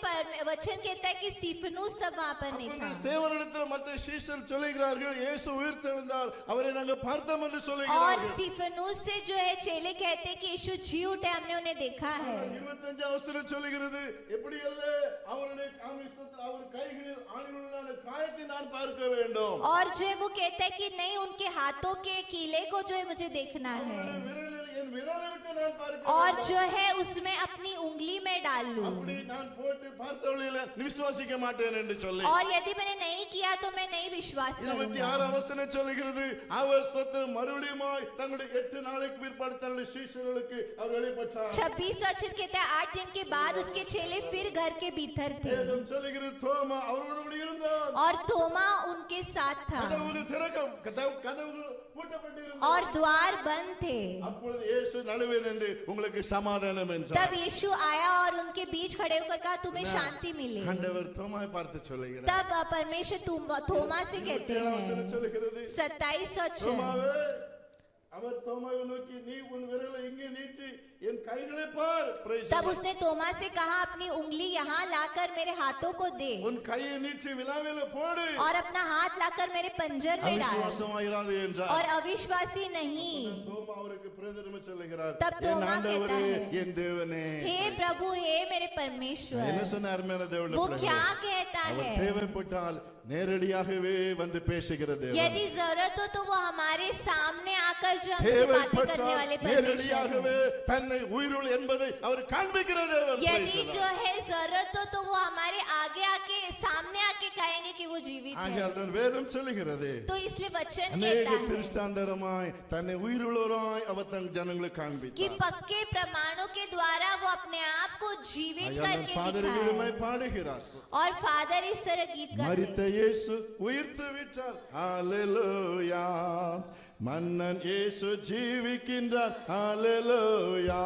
वचन कहता है कि स्टीफनुस तब वहां पर नहीं அப்ப था। ஸ்தேவானிடத்தில் மற்ற சீஷர் சொல்லுகிறார்கள் இயேசு உயிர்த்தெழுந்தார், அவரை நாங்கள் பார்த்தோம் என்று और சொல்லுகிறார்கள். स्टीफनुस से जो है चेले कहते हैं कि यीशु जी उठे, हमने उन्हें देखा है। 25 வசனம் சொல்லுகிறது எப்படி அல்ல அவருடைய காமிஸ்தத்தில் அவர் கைகளில் ஆணிகளுடனான காயத்தை நான் பார்க்க வேண்டும். और जो है वो कहता है कि नहीं, उनके हाथों के कीले को जो है मुझे देखना है, விரலில் என் விரலை விட்டு நான் பார்க்க और வேண்டும். जो है उसमें अपनी उंगली में डाल लूं, அப்படி நான் போட்டு பார்த்தவளில விசுவாசிக்க மாட்டேன் என்று சொல்லி और यदि मैंने नहीं किया तो मैं नहीं विश्वास करूंगा। 26 வசனம் சொல்லுகிறது அவர் ஸ்தோத்திரம் மறுபடியுமாய் தங்களுடைய 8 நாளைக்கு பிற்பாடு தன்னுடைய சீஷர்களுக்கு அவர் வெளிப்பட்டார். 26 वचन कहता है 8 दिन के बाद उसके चेले फिर घर के भीतर थे, வேதம் சொல்லுகிறது தோமா அவரோடு இருந்தார். और थोमा उनके साथ था, கதவுகள் கதவுகள் பூட்டப்பட்டிருந்தது. और द्वार बंद थे। அப்பொழுது இயேசு நடுவே நின்று உங்களுக்கு சமாதானம் என்றார். तब यीशु आया और उनके बीच खड़े होकर कहा तुम्हें शांति मिले। ஆண்டவர் தோமாவை பார்த்து சொல்லுகிறார். तब परमेश्वर थोमा से कहते 27 வசனம் हैं, சொல்லுகிறது 27 वचन, தோமாவே, அவர் தோமாவை நோக்கி நீ உன் விரலை இங்கே நீட்டி என் கைகளை பார். Praise the तब Lord. उसने थोमा से कहा अपनी उंगली यहाँ लाकर मेरे हाथों को दे, உன் கையை நீட்டி விலாவில போடு, और अपना हाथ लाकर मेरे पंजर में डाल, அவிசுவாசமாயிராதே என்றார். और अविश्वासी नहीं। தோமா அவருக்கு பிரதிரமை சொல்லுகிறார், तब என் தோமா ஆண்டவரே कहता है, என் தேவனே. हे प्रभु, हे मेरे என்ன परमेश्वर। சொன்னார் மேல தேவனுடைய वो பிள்ளைகளே? क्या कहता அவர் है? தேவைப்பட்டால் நேரடியாகவே வந்து பேசுகிற தேவன். यदि जरूरत हो तो वो हमारे सामने आकर जो हमसे बातें करने தேவைப்பட்டால் वाले परमेश्वर நேரடியாகவே हैं। தன்னை உயிருள் என்பதை அவர் காண்பிக்கிற தேவன். Praise यदि the Lord. जो है जरूरत हो तो वो हमारे आगे आके सामने आके कहेंगे कि वो जीवित है। ஆகையால் தான் வேதம் சொல்லுகிறது तो इसलिए वचन அநேக कहता है திருஷ்டாந்தரமாய் தன்னை உயிருள்ளவராய் அவர் தன் ஜனங்களுக்கு कि காண்பித்தார். पक्के प्रमाणों के द्वारा वो अपने आप को जीवित ஆகையால் करके ஃபாதர் दिखाया விதமாய் பாடுகிறார். और फादर इस तरह गीत गाते மரித்த हैं। இயேசு உயிர்த்து விட்டார். ஹalleluya. மன்னன் இயேசு ஜீவிக்கின்றார். ஹalleluya.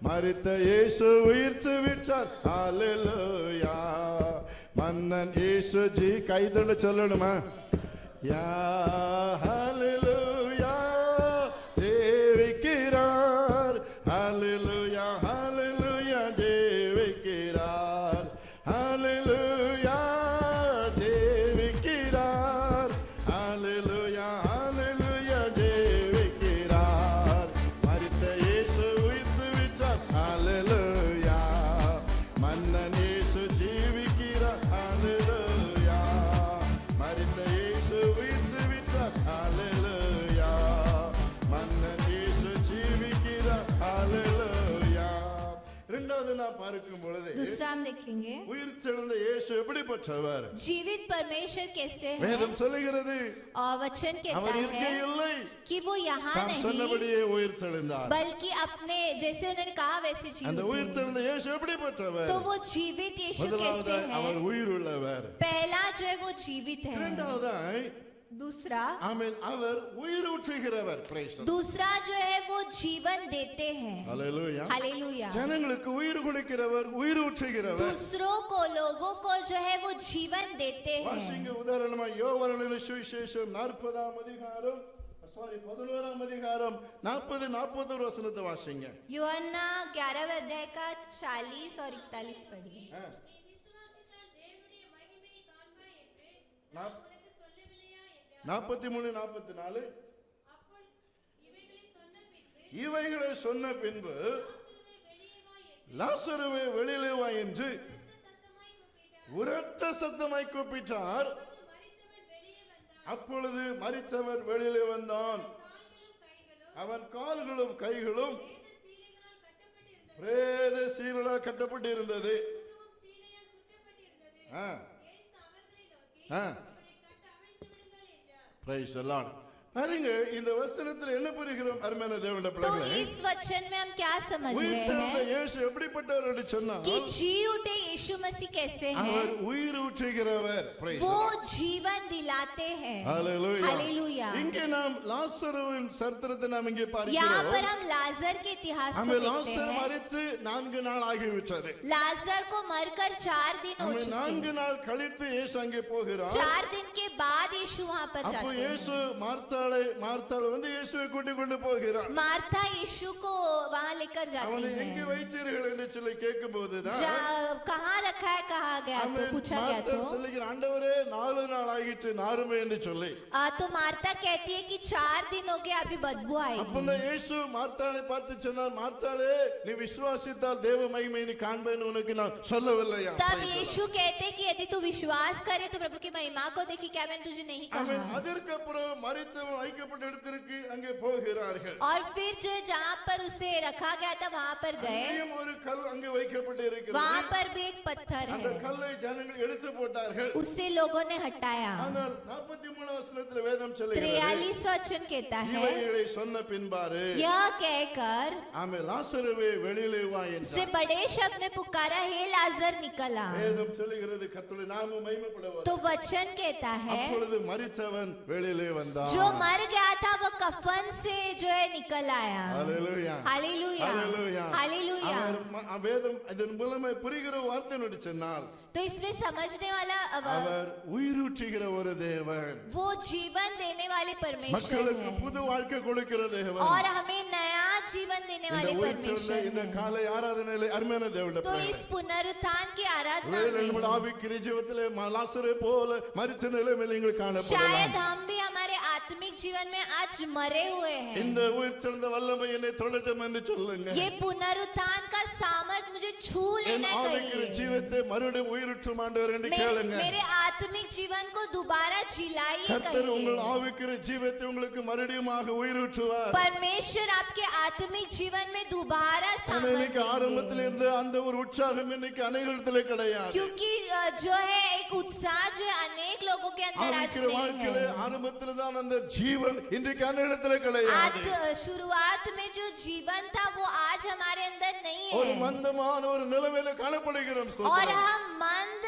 மரித்த இயேசு உயிர்த்து விட்டார். ஹalleluya. மன்னன் இயேசு கைதொட சொல்லணுமா? யா ஹalleluya. ஜீவிக்கிறார். ஹalleluya. ஹalleluya. ஜீவிக்கிறார். ஹalleluya. ஜீவிக்கிறார். ஹalleluya. ஹalleluya. ஜீவிக்கிறார். மரித்த இயேசு உயிர்த்து விட்டார். ஹalleluya. மன்னன் இயேசு ஜீவிக்கிறார். ஹalleluya. மரித்த இயேசு உயிர்த்து விட்டார். ஹalleluya. மன்னன் இயேசு ஜீவிக்கிறார். ஹalleluya. இரண்டாவது நான் பார்க்கும் பொழுது दूसरा हम देखेंगे உயிர் தெழுந்த இயேசு எப்படிப்பட்டவர்? जीवित परमेश्वर कैसे है। வேதம் சொல்லுகிறது और वचन कहता அவர் இருக்க है இல்லை, कि वो यहाँ தாம் नहीं சொன்னபடியே உயிர் தெழுந்தார். बल्कि अपने जैसे उन्होंने कहा वैसे அந்த जीवित உயிர் है। தெழுந்த இயேசு எப்படிப்பட்டவர்? तो वो जीवित यीशु முதலாவது कैसे அவர் है। உயிர் உள்ளவர். पहला जो है वो जीवित है। இரண்டாவதாய் दूसरा ஆமென் அவர் உயிர் ஊற்றுகிறவர். Praise the Lord. दूसरा जो है वो जीवन देते हैं। Hallelujah. हालेलुया। ஜனங்களுக்கு உயிர் கொடுக்கிறவர், உயிர் ஊற்றுகிறவர். दूसरों को लोगों को जो है वो जीवन देते हैं। வாசிங்க உதாரணமா யோவானின் சுவிசேஷம் 40ஆம் அதிகாரம் 11ஆம் அதிகாரம் 40-41 வசனத்தை வாசிங்க. यूहन्ना 11वें अध्याय का 40 और 41 पढ़िए। 43-44 இவைகளை சொன்ன பின்பு லாசருவே வெளியிலே வா என்று உரத்த சத்தமாய் கூப்பிட்டார். அப்பொழுது மரித்தவன் வெளியிலே வந்தான். அவன் கால்களும் கைகளும் பிரேத சீலையால் கட்டப்பட்டிருந்தது. Praise the Lord. பாருங்க, இந்த வசனத்தில் என்ன புரிகிறோம் அருமையான தேவனுடைய तो பிள்ளைகளே? इस वचन में हम क्या समझ रहे உயிர்த்தெழுந்த हैं இயேசு எப்படிப்பட்டவர் என்று சொன்னால் कि जी उठे यीशु मसीह कैसे அவர் हैं? உயிர் ஊற்றுகிறவர். Praise the वो Lord. जीवन दिलाते हैं. Hallelujah. हालेलुया. இங்கே நாம் லாசருவின் சரித்திரத்தை நாம் இங்கே यहाँ பார்க்கிறோம். पर हम लाजर के इतिहास को அவன் देखते லாசர் हैं. மரித்து 4 நாள் ஆகிவிட்டது. लाजर को मरकर 4 दिन हो அவன் चुके 4 நாள் கழித்து இயேசு அங்கே போகிறார். 4 दिन के बाद यीशु वहाँ पर அப்போ जाते இயேசு हैं. மார்த்தாள் வந்து இயேசுவை கூட்டிக் கொண்டு போகிறார். मार्था यीशु को वहाँ लेकर அவனை जाती எங்கே है. வைத்தீர்கள் என்று சொல்லி கேட்கும்போதுதான் कहाँ रखा है कहा गया तो அவன் पूछा गया மார்த்தாள் तो சொல்லுகிற ஆண்டவரே 4 நாள் ஆகிட்டு நாருமே என்று சொல்லி तो मार्था कहती है कि 4 दिन हो गए अभी बदबू அப்போ आएगी. தான் இயேசு மார்த்தாளை பார்த்து சொன்னார், மார்த்தாளே நீ விசுவாசித்தால் தேவ மகிமையை நீ காண்பேன்னு உனக்கு நான் சொல்லவில்லையா? तब यीशु कहते कि यदि तू विश्वास करे तो प्रभु की महिमा को देखी, क्या मैंने तुझे नहीं அவன் कहा? அதற்கு அப்புறம் மரித்தவன் ஐக்கப்பட்ட இடத்திற்கு அங்கே போகிறார்கள். और फिर जो जहाँ पर उसे रखा गया था वहाँ पर गए. அங்கேயும் ஒரு கல் அங்கே வைக்கப்பட்டு இருக்கிறது. वहाँ पर भी एक पत्थर அந்த है, கல்லை ஜனங்கள் எடுத்து போட்டார்கள். उससे लोगों ने हटाया. ஆனால் 43 வசனத்தில் வேதம் சொல்லுகிறது 43 वचन कहता है, இவைகளை சொன்ன பின்பாரு यह कहकर ஆமென் லாசருவே வெளியிலே வா उससे என்றார். बड़े शब्द में पुकारा, हे लाजर निकला. வேதம் சொல்லுகிறது கர்த்தருடைய நாமம் மகிமைப்படுவது. तो वचन कहता है அப்பொழுது மரித்தவன் வெளியிலே வந்தான். जो मर गया था वो कफन से जो है निकल आया. ஹalleluya हालेलुया, ஹalleluya हालेलुया. வேதம் இதன் மூலமே புரிகிற வார்த்தை என்று சொன்னால் तो इसमें समझने वाला அவர் உயிரூற்றுகிற ஒரு தேவன், वो जीवन देने वाले परमेश्वर மக்களுக்கு है புது வாழ்க்கை கொடுக்கிற தேவன். और हमें नया जीवन देने இந்த वाले உயிர்த்தெழுந்த परमेश्वर இந்த है. காலை ஆராதனையிலே அருமையான தேவனுடைய तो பிள்ளைகளே, इस पुनरुत्थान की आराधना ஒருவேளை में நம்முடைய ஆவிக்குரிய ஜீவத்திலே லாசரை போல மரித்த நிலைமையில் நீங்கள் शायद காணப்படலாம். हम भी हमारे आत्मिक जीवन में आज मरे हुए हैं. இந்த உயிர்த்தெழுந்த வல்லமை என்னை தொடட்டும் என்று சொல்லுங்க. ये पुनरुत्थान का सामर्थ मुझे छू என் लेना ஆவிக்குரிய चाहिए. ஜீவத்தை மறுபடியும் உயிரூற்றும் ஆண்டவர் என்று கேளுங்க. मेरे आत्मिक जीवन को दोबारा जिलाइए கர்த்தர் உங்கள் कहिए. ஆவிக்குரிய ஜீவத்தை உங்களுக்கு மறுபடியுமாக உயிரூற்றுவார். परमेश्वर आपके आत्मिक जीवन में दोबारा ஆனா सामर्थ இன்னைக்கு ஆரம்பத்தில் देंगे. இருந்த அந்த ஒரு உற்சாகம் இன்னைக்கு அநேகரிடத்திலே கிடையாது. क्योंकि जो है एक उत्साह जो है अनेक लोगों के अंदर आज ஆவிக்குரிய नहीं வாழ்க்கையிலே है. ஆரம்பத்தில் தான் அந்த ஜீவன் இன்றைக்கு அநேகரிடத்திலே கிடையாது. शुरुआत में जो जीवन था वो आज हमारे अंदर नहीं ஒரு है மந்தமான ஒரு நிலைமையில காணப்படுகிறோம். और ஸ்தோத்திரம். हम मंद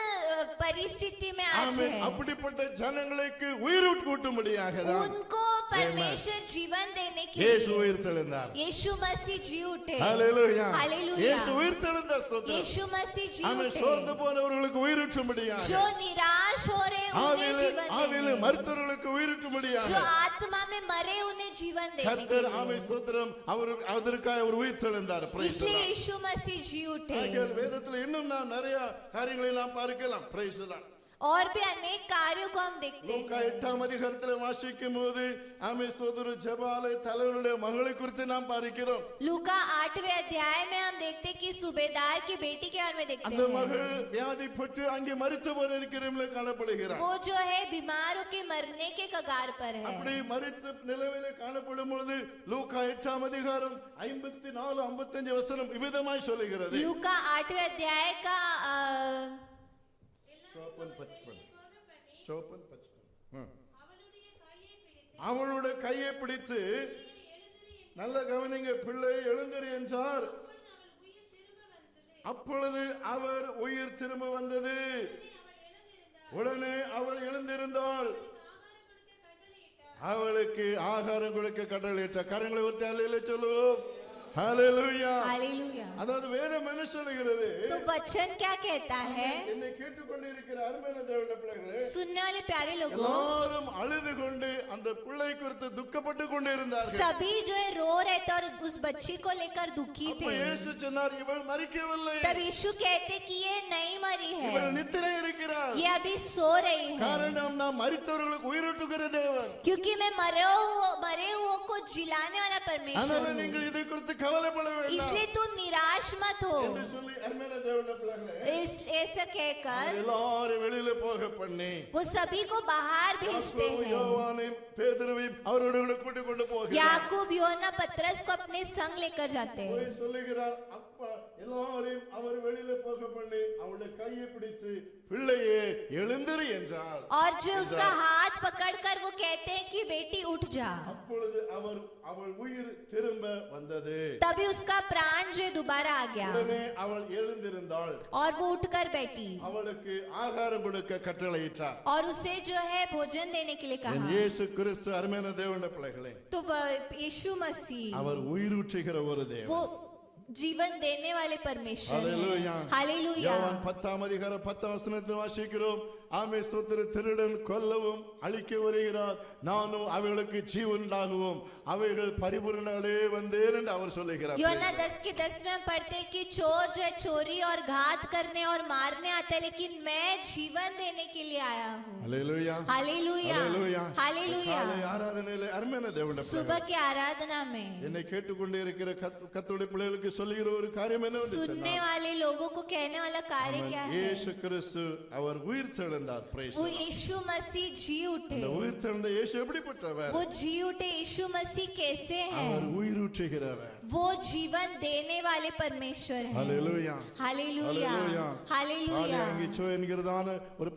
परिस्थिति में आज ஆமென். है. அப்படிப்பட்ட ஜனங்களுக்கு உயிரூட்டும்படியாக தான் उनको परमेश्वर जीवन देने के இயேசு लिए உயிர்த்தெழுந்தார். यीशु मसीह जी उठे. ஹalleluya हालेलुया. இயேசு உயிர்த்தெழுந்தார். ஸ்தோத்திரம். यीशु मसीह जी ஆமென். उठे. சோர்ந்து போனவர்களுக்கு உயிரூட்டும்படியாக, जो निराश हो रहे हैं, उन्हें जीवन ஆவியிலே देने. மரித்தவர்களுக்கு உயிரூட்டும்படியாக जो आत्मा में मरे उन्हें जीवन देने के கர்த்தர் लिए. ஆமென் ஸ்தோத்திரம் அதற்காக அவர் உயிர்த்தெழுந்தார். Praise the इसलिए Lord. यीशु मसीह जी उठे. ஆகையால் வேதத்தில் இன்னும் நாம் நிறைய காரியங்களை நாம் பார்க்கலாம். Praise the Lord. और भी अनेक कार्यों को हम देखते லூக்கா हैं. 8ஆம் அதிகாரத்தில் வாசிக்கும் போது ஆமென் ஸ்தோத்திரம் ஜெபாலய தலைவனுடைய மகளை குறித்து நாம் பார்க்கிறோம். लूका 8वें अध्याय में हम देखते हैं कि सूबेदार की बेटी के बारे में देखते அந்த हैं. மகள் வியாதிப்பட்டு அங்கே மரித்தவர் இருக்கிற காணப்படுகிறார். वो जो है बीमारों के मरने के कगार पर है. அப்படி மரித்த நிலையிலே காணப்படும் பொழுது லூக்கா 8ஆம் அதிகாரம் 54 55 வசனம் இவ்விதமாய் சொல்லுகிறது. लूका 8वें अध्याय का 54 அவளுடைய கையை பிடித்து நல்ல கவனிங்க, பிள்ளை எழுந்திரு என்றார். அப்பொழுது அவர் உயிர் திரும்ப வந்தது. உடனே அவள் எழுந்திருந்தாள். அவளுக்கு ஆகாரம் கொடுக்க கட்டளையிட்டார். கரங்களை ஒருத்தி அல்லேலூயா சொல்லுவோம். ஹalleluya. हालेलुया. அதாவது வேதம் என்ன சொல்லுகிறது? तो वचन क्या कहता है? என்னை கேட்டுக்கொண்டிருக்கிற அருமையான தேவனுடைய பிள்ளைகளே, सुनने वाले प्यारे लोगों, எல்லாரும் அழுது கொண்டு அந்த பிள்ளை குறித்து துக்கப்பட்டு கொண்டு இருந்தார்கள். सभी जो है रो रहे थे और उस बच्ची को लेकर दुखी அப்ப थे. இயேசு சொன்னார், இவள் மரிக்கவில்லை, तब यीशु कहते कि ये नहीं मरी இவள் है, நித்திரை இருக்கிறார். ये अभी सो रही है. காரணம் நாம் மரித்தவர்களுக்கு உயிரூட்டுகிற தேவன். क्योंकि मैं मरे हुओं को जिलाने वाला परमेश्वर அதனால हूँ. நீங்கள் இதை குறித்து கவலைப்பட வேண்டாம் इसलिए तुम निराश मत हो। என்று சொல்லி அருமையான தேவனுடைய பிள்ளைகளே, ऐसा कहकर எல்லாரும் வெளியில போக பண்ணி वो सभी को बाहर भेजते யாக்கோபு, हैं। யோவானையும் பேதுருவையும் அவரோடு கூட கூட்டிக் கொண்டு போகிறார். याकूब, योना, पतरस को अपने संग लेकर जाते हैं। போய் சொல்லுகிறார், அப்பா எல்லாரையும் அவர் வெளியில போக பண்ணி அவருடைய கையை பிடித்து பிள்ளையே எழுந்திரு என்றார். और जो उसका हाथ पकड़कर वो कहते हैं कि बेटी उठ जा। அப்பொழுது அவள் உயிர் திரும்ப வந்தது. तभी उसका प्राण जो दोबारा आ गया உடனே அவள் எழுந்திருந்தாள். और वो उठकर बैठी அவளுக்கு ஆகாரம் கொடுக்க கட்டளையிட்டார். और उसे जो है भोजन देने के लिए என் कहा। இயேசு கிறிஸ்து அருமையான தேவனுடைய பிள்ளைகளே, तो यीशु मसीह அவர் உயிரூற்றுகிற ஒரு தேவன். वो जीवन देने वाले परमेश्वर हालेलुया। हैं। हालेलुया। யோவான் 10ஆம் அதிகாரம் 10ஆம் வசனத்தை வாசிக்கிறோம். ஆமே ஸ்தோத்திரம். திருடன் கொல்லவும் அழிக்க வருகிறார், நானும் அவைகளுக்கு ஜீவன் உண்டாகவும் அவைகள் பரிபூரணே வந்தேன் என்று அவர் சொல்லுகிறார். योना 10:10 में हम पढ़ते हैं कि चोर जो है चोरी और घात करने और मारने आता है, लेकिन मैं जीवन देने के लिए आया हूँ। ஹல்லேலூயா. हालेलुया। ஹல்லேலூயா. हालेलुया। காலை ஆராதனையிலே அருமையான தேவனுடைய सुबह பிள்ளைகளே, की आराधना में என்னை கேட்டுக்கொண்டே இருக்கிற கர்த்தருடைய பிள்ளைகளுக்கு சொல்லுகிற ஒரு காரியம் என்னவென்று सुनने சொன்னால், वाले लोगों को कहने वाला कार्य क्या है? இயேசு கிறிஸ்து அவர் உயிர் தெழுந்தார். Praise वो the Lord. यीशु मसीह जी उठे। அந்த உயிர் தெழுந்த இயேசு எப்படிப்பட்டவர்? वो जी उठे यीशु मसीह कैसे அவர் हैं? உயிரூற்றுகிறவர். वो जीवन देने वाले परमेश्वर हैं। ஹல்லேலூயா. हालेलुया। ஹல்லேலூயா. हालेलुया। பாலியங்கிச்சோ என்கிறதான ஒரு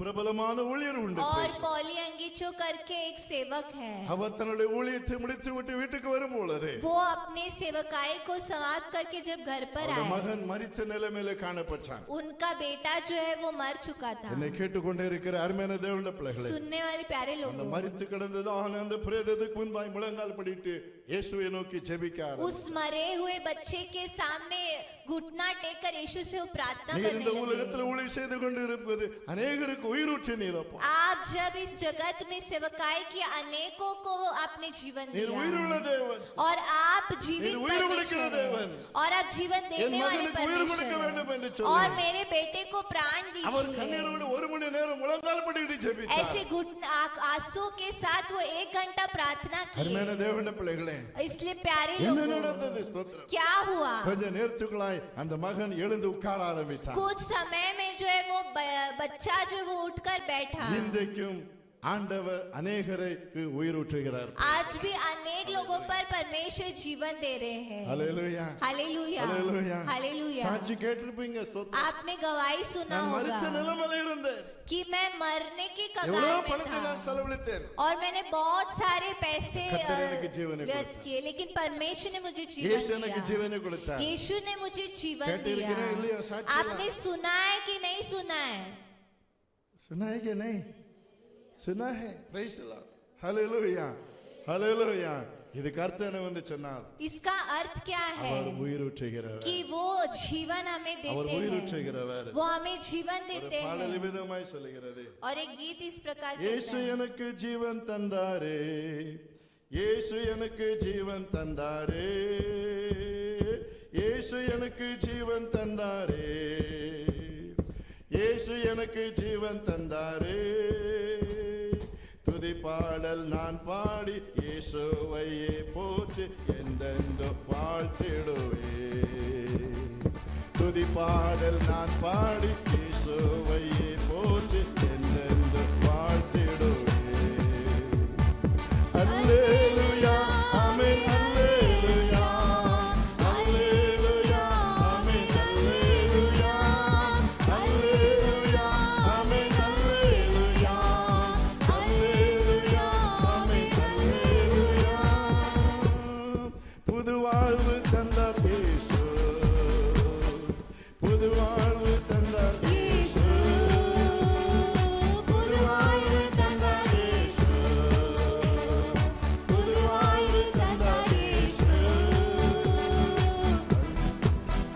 பிரபலமான ஊழியர் உண்டு. और पौली अंगीचो करके एक सेवक है। அவர் தன்னுடைய ஊழியத்தை முடித்து விட்டு வீட்டுக்கு வரும் பொழுது वो अपने सेवकाई को समाप्त करके जब घर पर அவருடைய आए, மகன் மரித்த நிலைமையில காணப்பட்டான். उनका बेटा जो है वो मर चुका था। என்னை கேட்டுக்கொண்டே இருக்கிற அருமையான தேவனுடைய பிள்ளைகளே, सुनने वाले प्यारे அந்த लोगों, மரித்து கிடந்ததான அந்த பிரேதத்துக்கு முன்பாய் முழங்கால் படிட்டு இயேசுவை நோக்கி ஜெபிக்க उस मरे हुए बच्चे के सामने घुटना टेक कर यीशु से वो प्रार्थना நீர் करने இந்த लगे। உலகத்தில் ஊழியம் செய்து கொண்டு இருப்பது அநேகருக்கு உயிரூற்றி நீரப்பா. आप जब इस जगत में सेवकाई की अनेकों को आपने जीवन நீர் दिया உயிருள்ள தேவன். और आप जीवित நீர் உயிர் கொடுக்கிற परमेश्वर தேவன். हैं और आप जीवन என் देने वाले மகனுக்கு உயிர் கொடுக்க परमेश्वर வேண்டும் என்று हैं। சொல்லி और मेरे बेटे को प्राण அவர் दीजिए। கண்ணீரோடு 1 மணி நேரம் முழங்கால் படிட்டு ஜெபித்தார். ऐसे घुटना आंसू के साथ वो 1 घंटा प्रार्थना அருமையான की। தேவனுடைய பிள்ளைகளே, इसलिए प्यारे என்ன लोगों, நடந்தது? ஸ்தோத்திரம். क्या हुआ? கொஞ்ச நேரத்துக்குள்ளாய் அந்த மகன் எழுந்து உட்கார ஆரம்பிச்சான். कुछ समय में जो है वो बच्चा जो वो उठकर बैठा। இன்றைக்கும் ஆண்டவர் அநேகருக்கு உயிரூற்றுகிறார். आज भी अनेक लोगों पर परमेश्वर जीवन दे रहे हैं। ஹல்லேலூயா. हालेलुया। ஹல்லேலூயா. हालेलुया। சாட்சி கேட்டிருப்பீங்க. ஸ்தோத்திரம். आपने गवाही सुना நான் மரித்த होगा நிலைமையில இருந்தேன். कि मैं मरने के எவ்வளவு कगार में பணத்தை நான் था செலவழித்தேன். और मैंने बहुत सारे पैसे கர்த்தர் எனக்கு ஜீவனை व्यर्थ கொடுத்தார். किए, लेकिन परमेश्वर ने मुझे இயேசு जीवन எனக்கு दिया। ஜீவனை கொடுத்தார். यीशु ने मुझे जीवन கேட்டிருக்கிறேன் இல்லையா दिया। சாட்சி? आपने सुना है कि नहीं सुना है? सुना है कि नहीं? सुना है. Praise the Lord. Hallelujah. Hallelujah. இதுக்கு அர்த்தம் என்னவென்று சொன்னால், इसका अर्थ क्या है? அவர் உயிரூற்றுகிறவர். कि वो जीवन हमें அவர் देते हैं, உயிரூற்றுகிறவர். वो हमें जीवन ஒரு देते பாடல் हैं। விதமாய் சொல்லுகிறது. और एक गीत इस प्रकार இயேசு कहता है, எனக்கு ஜீவன் தந்தாரே, இயேசு எனக்கு ஜீவன் தந்தாரே, இயேசு எனக்கு ஜீவன் தந்தாரே, இயேசு எனக்கு ஜீவன் தந்தாரே. துதி பாடல் நான் பாடி இயேசுவையே போற்றி என்றென்று வாழ்த்திடுவேன். துதி பாடல் நான் பாடி இயேசுவையே போற்றி என்றென்று வாழ்த்திடுவேன். அல்லேலூயா. ஆமென். அல்லேலூயா. அல்லேலூயா. ஆமென். அல்லேலூயா. அல்லேலூயா. ஆமென். அல்லேலூயா. அல்லேலூயா. ஆமென். அல்லேலூயா. புது வாழ்வு தந்தார் இயேசு, புது வாழ்வு தந்தார் यीशु, புது வாழ்வு தந்தார் இயேசு, புது வாழ்வு தந்தார் இயேசு.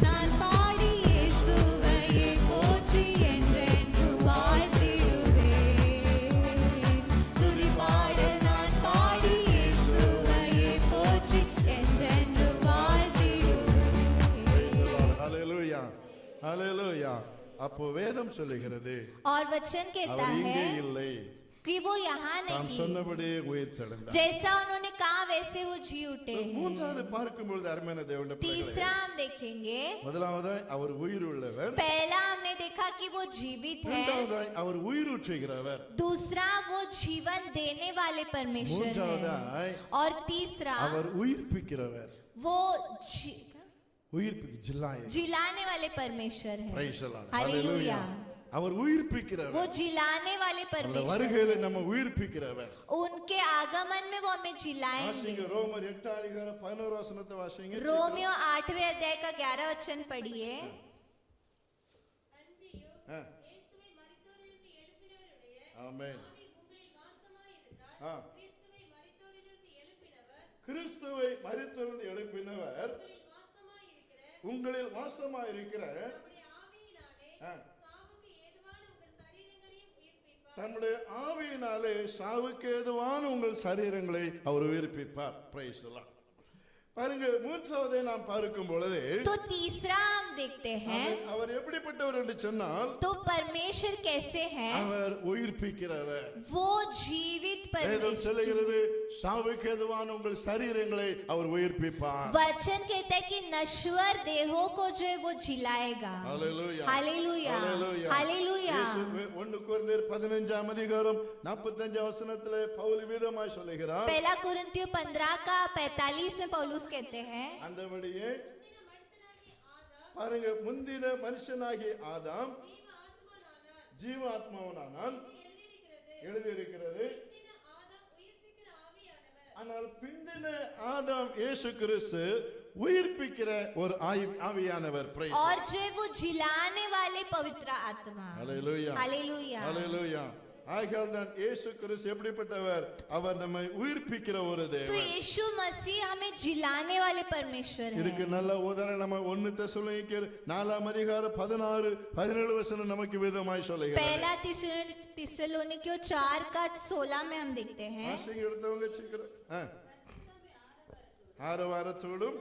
நான் பாடி இயேசுவையே போற்றி என்றென்று வாழ்த்திடுவேன். துதி பாடல் நான் பாடி இயேசுவையே போற்றி என்றென்று வாழ்த்திடுவேன். ஹalleluya. ஹalleluya. அப்போ வேதம் சொல்லுகிறது, और वचन कहता அவர் இங்கே है இல்லை, कि वो यहाँ தாம் नहीं, சொன்னபடியே உயிர் தெழுந்தார். जैसा उन्होंने कहा वैसे वो जी उठे। மூன்றாவது பார்க்கும் பொழுது அருமையான தேவனுடைய பிள்ளைகளே, तीसरा हम देखेंगे, முதலாவதாய் அவர் உயிர் உள்ளவர், पहला हमने देखा कि वो जीवित है, இரண்டாவதாய் அவர் உயிரூற்றுகிறவர், दूसरा वो जीवन देने वाले परमेश्वर है, மூன்றாவதாய் और तीसरा அவர் உயிர்ப்பிக்கிறவர். वो ஜில்லாயே जिलाने वाले परमेश्वर है। Praise the Lord. हालेलुया। அவர் உயிர்ப்பிக்கிறவர். वो जिलाने वाले அந்த परमेश्वर, வருகையில நம்ம உயிர்ப்பிக்கிறவர். उनके आगमन में वो हमें जिलाएंगे। வாசிங்க ரோமர் 8:11 வசனத்தை வாசிங்க. रोमियो 8वें अध्याय का 11 वचन पढ़िए। ஆமென். கிறிஸ்துவை மரித்தோரிலிருந்து எழுப்பினவர் உங்களில் வாசமாயிருக்கிற தன்னுடைய ஆவியினாலே சாவுக்கு ஏதுவான உங்கள் சரீரங்களை அவர் உயிர்ப்பிப்பார். Price the Lord. பாருங்க, மூன்றாவதை நாம் பார்க்கும் பொழுது तो तीसरा हम देखते हैं, அவர் எப்படிப்பட்டவர் என்று சொன்னால் तो परमेश्वर कैसे हैं, அவர் உயிர்ப்பிக்கிறவர். वो जीवित வேதம் परमेश्वर। சொல்லுகிறது சாவுக்கு ஏதுவான உங்கள் சரீரங்களை அவர் உயிர்ப்பிப்பார். वचन कहता है कि नश्वर देहों को जो है वो जिलाएगा। ஹalleluya. Hallelujah, hallelujah. 1 கொரிந்தியர் 15 அதிகாரம் 45 வசனத்திலே பவுல் விதமாய் சொல்லுகிறார், पहला कुरिन्थियों 15 का 45 में पौलुस कहते हैं, அந்தபடியே பாருங்க, முந்தின மனுஷனாகிய ஆதாம் ஜீவாத்மாவனானான் எழுதியிருக்கிறது. ஆனால் பிந்தின ஆதாம் இயேசு கிறிஸ்து உயிர்ப்பிக்கிற ஒரு ஆவியானவர். Praise और जो वो जिलाने वाले पवित्र आत्मा। ஹalleluya. हालेलुया। ஹalleluya. ஆகையால் தான் இயேசு கிறிஸ்து எப்படிப்பட்டவர்? அவர் நம்மை உயிர்ப்பிக்கிற ஒரு तो தேவன். यीशु मसीह हमें जिलाने वाले परमेश्वर இதுக்கு है। நல்ல உதாரணம் நம்ம 1 தெசலோனிக்கேயர் 4 அதிகாரம் 16 17 வசனம் நமக்கு விதமாய் சொல்லுகிறது. पहला थिस्सलुनीकियों 4 का 16 में हम देखते हैं, வாசிங்க எடுத்தவங்க சீக்கிரம். ஆரவாரத்தோடும்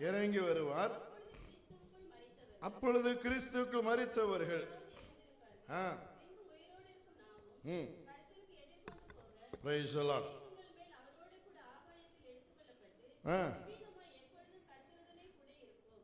இறங்கி வருவார். அப்பொழுது கிறிஸ்துவுக்குள் மரித்தவர்கள் Praise the Lord.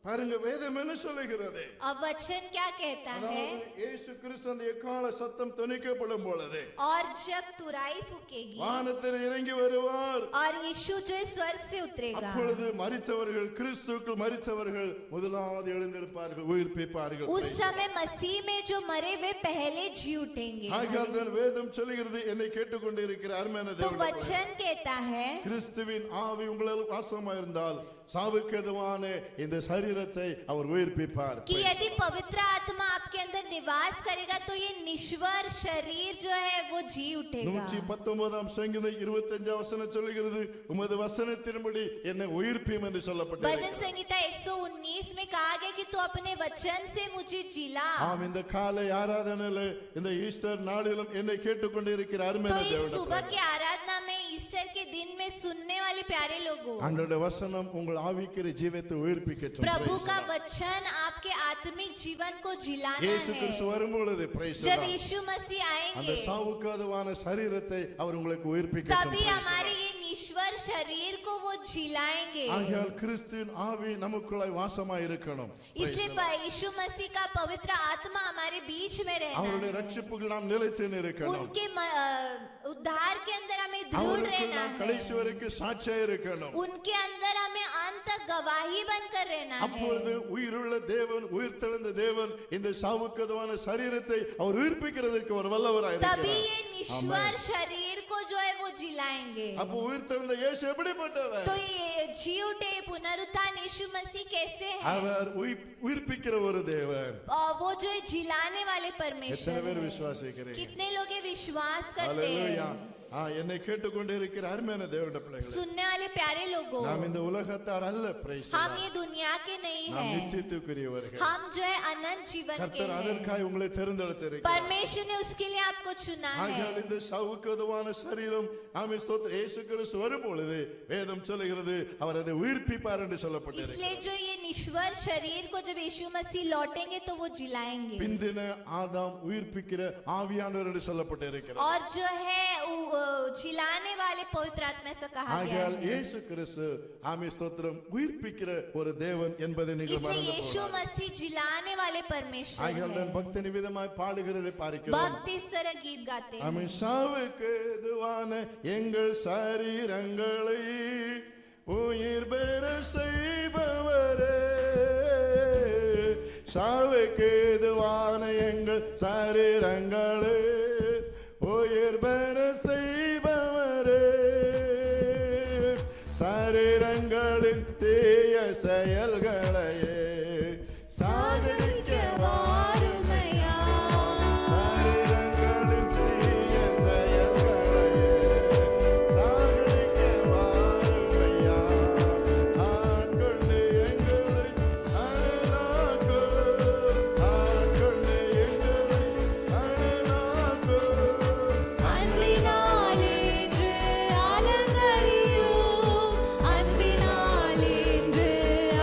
பாருங்க, வேதம் என்ன சொல்லுகிறது? अब वचन क्या कहता है, இயேசு கிறிஸ்து அந்த எக்கால சத்தம் தொனிக்கப்படும் பொழுது और जब तुराई फूकेगी வானத்தில் இறங்கி வருவார். और यीशु जो है स्वर्ग से उतरेगा, அப்பொழுது மரித்தவர்கள் கிறிஸ்துவுக்குள் மரித்தவர்கள் முதலாவது எழுந்திருப்பார்கள், உயிர்ப்பிப்பார்கள். उस समय मसीह में जो मरे वे पहले जी उठेंगे। ஆகையால் தான் வேதம் சொல்லுகிறது, என்னை கேட்டுக்கொண்டிருக்கிற அருமையான तो தேவனுடைய वचन कहता है கிறிஸ்துவின் ஆவி உங்களில் வாசமாயிருந்தால் சாவுக்கு எதுவான இந்த சரீரத்தை அவர் உயிர்ப்பிப்பார். कि यदि पवित्र आत्मा आपके अंदर निवास करेगा तो ये निश्वर शरीर जो है वो जी उठेगा। 119 சங்கீதம் 25 வசனம் சொல்லுகிறது, உமது வசனத்தின்படி என்னை உயிர்ப்பியும் என்று சொல்லப்பட்டது. भजन संहिता 119 में कहा गया कि तू अपने वचन से मुझे जिला। ஆம், இந்த காலை ஆராதனையில இந்த ஈஸ்டர் நாளிலும் என்னை கேட்டுக்கொண்டிருக்கிற तो அருமையான इस தேவனுடைய सुबह की आराधना में ईस्टर के दिन में सुनने वाले प्यारे लोगों, ஆண்டவருடைய வசனம் உங்கள் ஆவிக்கிற ஜீவத்தை உயிர்ப்பிக்கட்டும். प्रभु का वचन आपके आत्मिक जीवन को जिलाना இயேசு கிறிஸ்து है। வரும்பொழுது praise the जब Lord, यीशु मसीह அந்த आएंगे சாவுக்கு அதுவான சரீரத்தை அவர் உங்களுக்கு உயிர்ப்பிக்கட்டும். तभी praise the हमारे Lord. ये निश्वर शरीर को वो जिलाएंगे। ஆகையால் கிறிஸ்துவின் ஆவி நமக்குள்ளாய் வாசமாய் இருக்கணும். इसलिए यीशु मसीह का पवित्र आत्मा हमारे बीच में रहना அவருடைய है। ரட்சிப்புகள் நாம் நிலைத்து இருக்கணும். उनके उद्धार के अंदर हमें दृढ़ அவருக்கு रहना நாம் है। கடைசி வரைக்கும் சாட்சியா இருக்கணும். उनके अंदर हमें अंत तक गवाही बनकर रहना அப்பொழுது है। உயிருள்ள தேவன், உயிர்த்தெழுந்த தேவன் இந்த சாவுக்கு அதுவான சரீரத்தை அவர் உயிர்ப்பிக்கிறதுக்கு ஒரு வல்லவராய் तभी இருக்கிறார். ये निश्वर शरीर को जो है वो जिलाएंगे। அப்போ உயிர்த்தெழுந்த இயேசு எப்படிப்பட்டவர்? तो ये जी उठे पुनरुत्थान यीशु मसीह कैसे है? அவர் உயிர்ப்பிக்கிற ஒரு தேவன். और वो जो है जिलाने वाले எத்தனை परमेश्वर பேர் है। விசுவாசிக்கிறீங்க? कितने लोग ये विश्वास करते हालेलुया. हैं? என்னை கேட்டுக்கொண்டு இருக்கிற அருமையான தேவனுடைய பிள்ளைகளே, सुनने वाले प्यारे लोगों, நாம் இந்த உலகத்தார் அல்ல. praise the हम Lord. ये दुनिया के नहीं நாம் है, நித்தியத்துக்குரியவர்கள். हम जो है अनंत जीवन के கர்த்தர் हैं। அதற்காக உங்களை தேர்ந்தெடுத்திருக்கிறார். परमेश्वर ने उसके लिए आपको चुना है। ஆகையால் இந்த சவுக்கு ஏதுவான சரீரம் ஆமென் ஸ்தோத்திரம் இயேசு கிறிஸ்து வரும்பொழுது வேதம் சொல்லுகிறது அவர் அதை உயிர்ப்பிப்பார் என்று சொல்லப்பட்டிருக்கிறது. इसलिए जो ये निश्वर शरीर को जब यीशु मसीह लौटेंगे तो वो जिलाएंगे। பிந்தின ஆதாம் உயிர்ப்பிக்கிற ஆவியானவர் என்று சொல்லப்பட்டிருக்கிறது. और जो है जिलाने वाले पवित्र आत्मा से कहा गया ஆகையால் है। இயேசு கிறிஸ்து ஆமென் ஸ்தோத்திரம் உயிர்ப்பிக்கிற ஒரு தேவன் என்பதை நீங்கள் इसलिए மறந்து यीशु போகலாம். मसीह जिलाने वाले परमेश्वर ஆகையால் है। தான் பக்தி நிமிதமாய் பாடுகிறதை பார்க்கிறோம். भक्त इस तरह गीत गाते हैं। ஆமென். சாவுக்கு ஏதுவான எங்கள் சரீரங்களை உயிர் பெற செய்பவரே, சாவுக்கு ஏதுவான எங்கள் சரீரங்களை உயிர் பெற செய்பவரே, சரீரங்களின் தீய செயல்களையே சாகரிக்க வாருமையா, சரீரங்களின் தீய செயல்களையே சாகரிக்க வாருமையா, ஆட்கொண்டு எங்களை அழலாக்கு, ஆட்கொண்டு எங்களை அழலாக்கு. அன்பினாலேன்று அலங்கரியும், அன்பினாலேன்று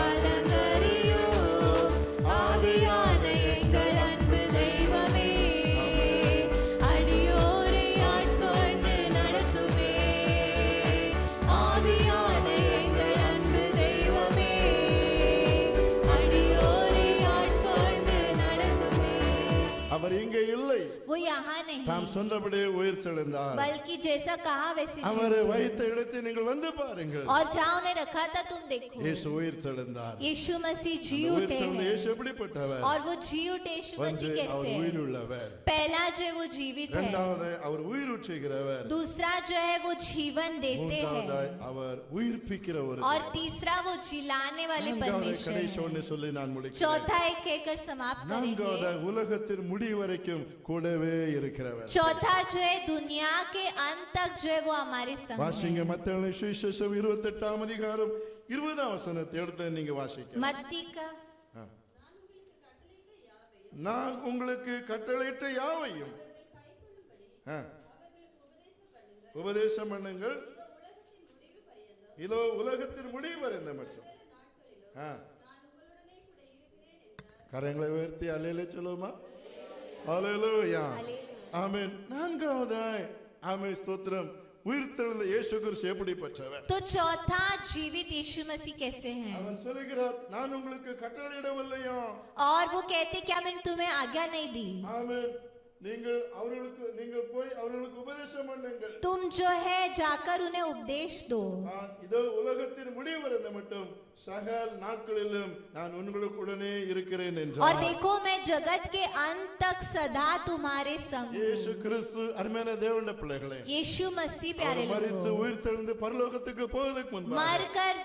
அலங்கரியும், ஆவியான எங்கள் அன்பு தெய்வமே, அடியோரை ஆட்கொண்டு நடத்துமே, ஆவியான எங்கள் அன்பு தெய்வமே, அடியோரை ஆட்கொண்டு நடத்துமே। அவர் இங்கே இல்லை, वो यहाँ नहीं, தாம் சொன்னபடியே உயிர் தெழுந்தார். बल्कि जैसा कहा वैसे जी। அவரை வைத்த இடத்தை நீங்கள் வந்து பாருங்கள். और जहाँ उन्हें रखा था तुम देखो, இயேசு உயிர் தெழுந்தார். यीशु मसीह जी உயிர் उठे தெழுந்த हैं। இயேசு எப்படிப்பட்டவர்? और वो जी उठे यीशु ஒன்று मसीह कैसे அவர் है? உயிர் உள்ளவர், पहला जो है वो जीवित है, இரண்டாவது அவர் உயிரூற்றுகிறவர், दूसरा जो है वो जीवन देते மூன்றாவது हैं, அவர் உயிர்ப்பிக்கிறவர், और तीसरा वो जिलाने वाले நான்காவது परमेश्वर கடைசி हैं। ஒன்று சொல்லி நான் முடிக்கிறேன். चौथा एक कहकर समाप्त நான்காவது करेंगे। உலகத்தின் முடிவு வரைக்கும் கூடவே இருக்கிறவர். चौथा जो है दुनिया के अंत तक जो है वो हमारे संग வாசிங்க है। மத்தேயு சுவிசேஷம் 28ஆம் அதிகாரம் 20ஆம் வசனத்தை எடுத்து நீங்க வாசிக்க. मत्ती का நான் உங்களுக்கு கட்டளையிட்ட யாவையும் உபதேசம் பண்ணுங்கள், இதோ உலகத்தின் முடிவு வரைந்த மட்டும். கரங்களை உயர்த்தி அல்லேலூயா சொல்லுமா? அல்லேலூயா, ஆமென். நான்காவதாய் ஆமென் ஸ்தோத்திரம், உயிர்த்தெழுந்த இயேசு கிறிஸ்து எப்படிப்பட்டவர்? तो चौथा जीवित यीशु मसीह कैसे हैं? அவர் சொல்லுகிறார், நான் உங்களுக்கு கட்டளையிடவில்லையா? और वो कहते क्या मैंने तुम्हें आज्ञा नहीं दी? ஆமென். நீங்கள் போய் அவர்களுக்கு உபதேசம் பண்ணுங்கள். तुम जो है जाकर उन्हें उपदेश दो। இதோ உலகத்தின் முடிவு வரை மட்டும் சகல நாட்களிலும் நான் உங்களுடனே இருக்கிறேன் और என்றார். देखो मैं जगत के अंत तक सदा तुम्हारे संग இயேசு हूँ। கிறிஸ்து அருமையான தேவனுடைய பிள்ளைகளே, यीशु मसीह அவர் प्यारे மரித்து लोगों, உயிர்த்தெழுந்து பரலோகத்துக்கு போவதற்கு முன்பாக मरकर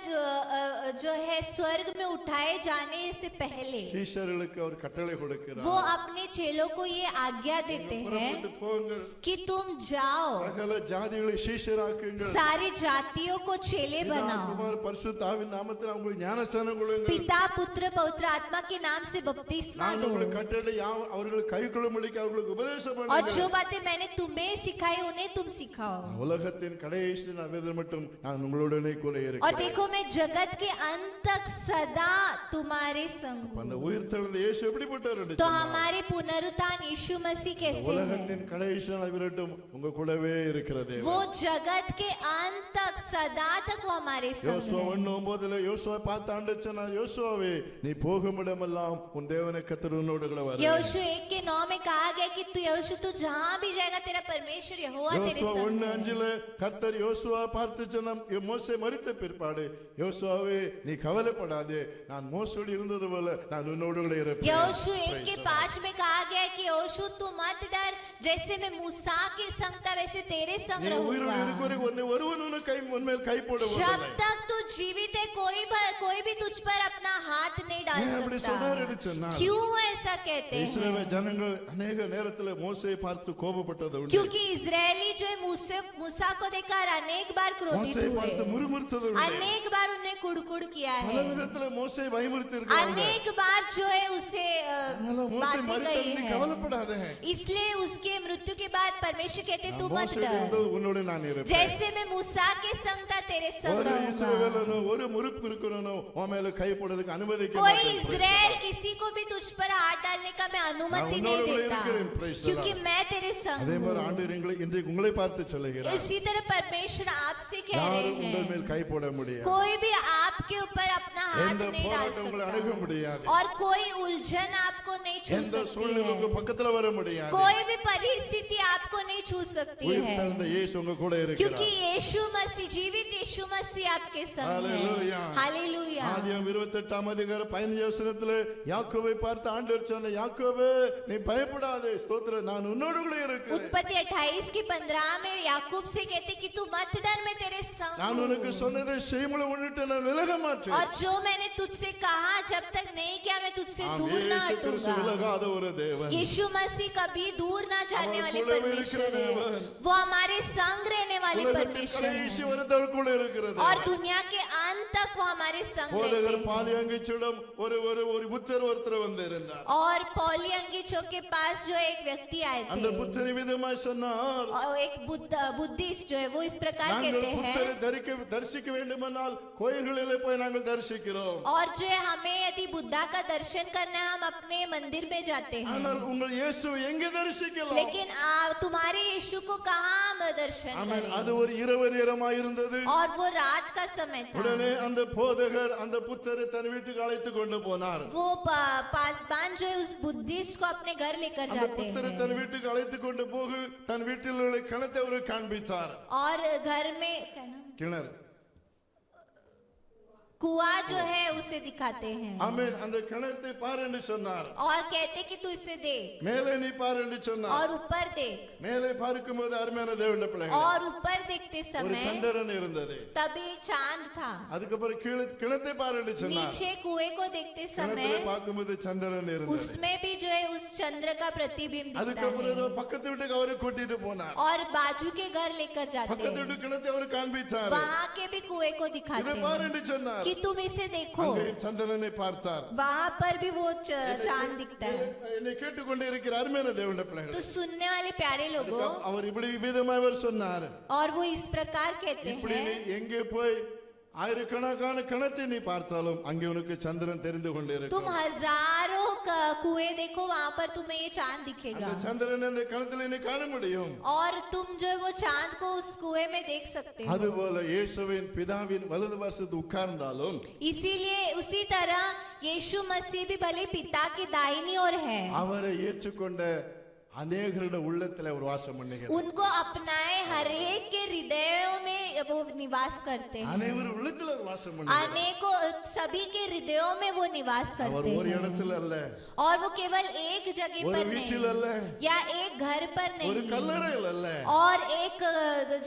जो है स्वर्ग में उठाए जाने से पहले சீஷர்களுக்கு அவர் கட்டளை वो கொடுக்கிறார். अपने चेलों को ये आज्ञा देते हैं புறப்பட்டு போங்கள், कि तुम जाओ, சகல ஜாதிகளை சீஷராக்குங்கள், सारी जातियों को चेले பிதா, बनाओ, குமார் பரிசுத்த ஆவியின் நாமத்தில் அவங்களுக்கு ஞானஸ்நானம் கொடுங்கள். पिता पुत्र पवित्र आत्मा के नाम से बपतिस्मा நான் दो, உங்களுக்கு கட்டளை அவர்களுக்கு கைக்கொள்ளும்படிக்கு அவர்களுக்கு உபதேசம் और பண்ணுங்கள். जो बातें मैंने तुम्हें सिखाई उन्हें तुम सिखाओ। உலகத்தின் கடைசி நபர் மட்டும் நான் உங்களுடனே கூட और இருக்கிறேன். देखो मैं जगत के अंत तक सदा तुम्हारे संग அந்த हूँ। உயிர்த்தெழுந்த இயேசு எப்படிப்பட்டவர் என்று तो சொன்னார். हमारे पुनरुत्थान यीशु मसीह कैसे है? உலகத்தின் கடைசி நபரட்டும் உங்க கூடவே இருக்கிறதே. वो जगत के अंत तक सदा तक वो हमारे संग யோசுவா है। 1:9 யோசுவா பார்த்து ஆண்டவர் சொன்னார், யோசுவாவே நீ போகும் இடமெல்லாம் உன் தேவனை கர்த்தர் உன்னோடு கூட வருவார். यहोशू 1:9 में कहा गया कि तू यहोशू तू जहाँ भी जाएगा तेरा परमेश्वर यहोवा तेरे யோசுவா संग है। 1:5 கர்த்தர் யோசுவா பார்த்து சொன்னார், மோசே மரித்த பிற்பாடு, யோசுவாவே நீ கவலைப்படாதே, நான் மோசோடு இருந்தது போல நான் உன்னோடு கூட இருப்பேன். यहोशू 1:5 में कहा गया कि यहोशू तू मत डर, जैसे मैं मूसा के संग था वैसे तेरे संग நீ உயிரோடு रहूंगा। இருக்கிற ஒருவன் உன்னை உன்மேல் கை जब போடுவதில்லை. तक तू जीवित है कोई भी तुझ पर अपना हाथ नहीं डाल ஏன் அப்படி சொன்னார் என்று सकता। சொன்னால் क्यों ऐसा कहते हैं? இஸ்ரவேல் ஜனங்கள் अनेक நேரத்தில் மோசேயை பார்த்து கோபப்பட்டது உண்டு. क्योंकि इजरायली जो है मूसा को देखकर अनेक बार क्रोधित மோசேயை हुए, பார்த்து முறுமுறுத்தது உண்டு. अनेक बार उन्हें कुड़कुड़ किया பல है, விதத்தில் மோசேயை பயமுறுத்தி இருக்காங்க. अनेक बार जो है उसे அதனால மோசே बातें மரித்தார், कही நீ है। கவலைப்படாத. इसलिए उसके मृत्यु के बाद परमेश्वर कहते तू मत மோசே डर, இருந்தது உன்னோடு நான் இருப்பேன். जैसे मैं मूसा के संग था तेरे संग ஒரு रहूंगा। இஸ்ரவேலனோ ஒரு முறுப்பு இருக்கறனோ உன் மேல கை போடுறதுக்கு அனுமதிக்க कोई மாட்டேன். इजराइल किसी को भी तुझ पर हाथ डालने का मैं अनुमति मैं नहीं उन्होंने देता, இருக்கிறேன், praise the क्योंकि Lord. मैं तेरे संग அதே மாதிரி हूँ। ஆண்டவர் இன்றைக்கு உங்களை பார்த்து சொல்லுகிறார், इसी तरह परमेश्वर आपसे कह रहे யாரும் உங்கள் மேல் हैं கை போட முடியாது. कोई भी आपके ऊपर अपना हाथ எந்த नहीं डाल போராட்டம் உங்களை அணுக सकता முடியாது. और कोई उलझन आपको नहीं छू எந்த सकती சூழ்நிலைக்கு है, பக்கத்துல வர முடியாது. कोई भी परिस्थिति आपको नहीं छू सकती உயிர் है, தெழுந்த இயேசு உங்க கூட क्योंकि இருக்கிறார். यीशु मसीह जीवित यीशु मसीह आपके संग हालेलुया। है। हालेलुया। ஆதியாகமம் 28 அதிகாரம் 15 வசனத்துல யாக்கோபை பார்த்து ஆண்டவர் சொன்ன, யாக்கோபே நீ பயப்படாதே, ஸ்தோத்திரம், நான் உன்னோடு கூட இருக்கிறேன். उत्पत्ति 28 की 15 में याकूब से कहते कि तू मत डर, मैं तेरे संग நான் உனக்கு हूँ। சொன்னதை செய்முறை உன்னிட்டு நான் விலக மாட்டேன். और जो मैंने तुझसे कहा जब तक नहीं किया मैं तुझसे ஆம், दूर ना இயேசு கிறிஸ்து हटूंगा। விலகாத ஒரு தேவன். यीशु मसीह कभी दूर ना जाने அவர் वाले கூடவே परमेश्वर இருக்கிற है, தேவன். वो हमारे संग रहने वाले உலகத்தின் परमेश्वर கடைசி है, வரைக்கும் கூட இருக்கிறது. और दुनिया के अंत तक वो हमारे संग போதகர் रहते हैं। பாலியங்கிச்சிடம் ஒரு ஒரு ஒரு புத்தர் ஒருத்தர் வந்து இருந்தார். और पौली अंगीचो के पास जो एक व्यक्ति आए அந்த थे, புத்தர் விதமாய் சொன்னார், और एक बुद्धिस्ट जो है वो इस प्रकार நாங்கள் कहते புத்தரை हैं, தரிசிக்க வேண்டுமானால் கோயில்களிலே போய் நாங்கள் தரிசிக்கிறோம். और जो है हमें यदि बुद्धा का दर्शन करना है हम अपने मंदिर में जाते हैं, ஆனால் उங்கள் இயேசு எங்கே தரிசிக்கலாம்? लेकिन तुम्हारे यीशु को कहाँ हम दर्शन ஆமென். करें? அது ஒரு இரவு நேரமாய் இருந்தது. और वो रात का समय था। உடனே அந்த போதகர் அந்த புத்தரை தன் வீட்டுக்கு அழைத்து கொண்டு போனார். वो पासबान जो है उस बुद्धिस्ट को अपने घर लेकर அந்த जाते புத்தரை हैं, தன் வீட்டுக்கு அழைத்து கொண்டு போகு தன் வீட்டில் உள்ள கிணத்தை அவருக்கு காண்பித்தார். और घर में क्या नाम? கிணறு. कुआं जो है उसे दिखाते हैं, ஆமென். அந்த கிணத்தை பார் என்று சொன்னார். और कहते कि तू इसे देख மேலே நீ பார் என்று சொன்னார். और ऊपर देख, மேலே பார்க்கும்போது அருமையான தேவனுடைய பிள்ளைகள் और ऊपर देखते ஒரு समय சந்திரன் இருந்தது. तभी चांद था। அதுக்கப்புறம் கிணத்தை பார் என்று சொன்னார். नीचे कुएं को देखते கிணத்துல समय பார்க்கும்போது சந்திரன் இருந்தது. उसमें भी जो है उस चंद्र का प्रतिबिंब दिखता அதுக்கப்புறம் है, பக்கத்து வீட்டுக்கு அவரை கூட்டிட்டு போனார். और बाजू के घर लेकर जाते பக்கத்து हैं, வீட்டு கிணத்தை அவர் காண்பிச்சார். वहाँ के भी कुएं को இதை दिखाते பார் हैं என்று சொன்னார். कि तुम इसे देखो। அங்கேயும் சந்திரனை பார்த்தார். वहाँ पर भी वो चांद दिखता है। என்னை கேட்டுக்கொண்டு இருக்கிற அருமையான தேவனுடைய तो பிள்ளைகள், सुनने वाले प्यारे लोगों, அவர் இப்படி விதமாக அவர் சொன்னார், और वो इस प्रकार कहते இப்படி நீ हैं, எங்கே போய் ஆயிரக்கணக்கான கிணற்றை நீ பார்த்தாலும் அங்கே உனக்கு சந்திரன் தெரிந்து கொண்டே तुम இருக்கும். हजारों कुएं देखो वहाँ पर तुम्हें ये चांद அந்த दिखेगा, சந்திரன் அந்த கிணத்துல நீ காண முடியும். और तुम जो है वो चांद को उस कुएं में देख सकते हो। அதுபோல இயேசுவின் பிதாவின் வலது பாசத்து உட்கார்ந்தாலும் इसीलिए उसी तरह यीशु मसीह भी भले पिता की दाहिनी ओर है, அவரை ஏற்றுக்கொண்ட அநேகருடைய உள்ளத்தில் அவர் வாசம் பண்ணுகிறார். उनको अपनाए हर एक के हृदयों में वो निवास करते हैं, அனைவர் உள்ளத்தில் அவர் வாசம் பண்ணுகிறார். अनेकों सभी के हृदयों में वो निवास அவர் करते ஒரு हैं, இடத்துல அல்ல, और वो केवल एक जगह ஒரு पर வீட்டில் नहीं அல்ல, या एक घर पर ஒரு नहीं கல்லறையில் அல்ல, और एक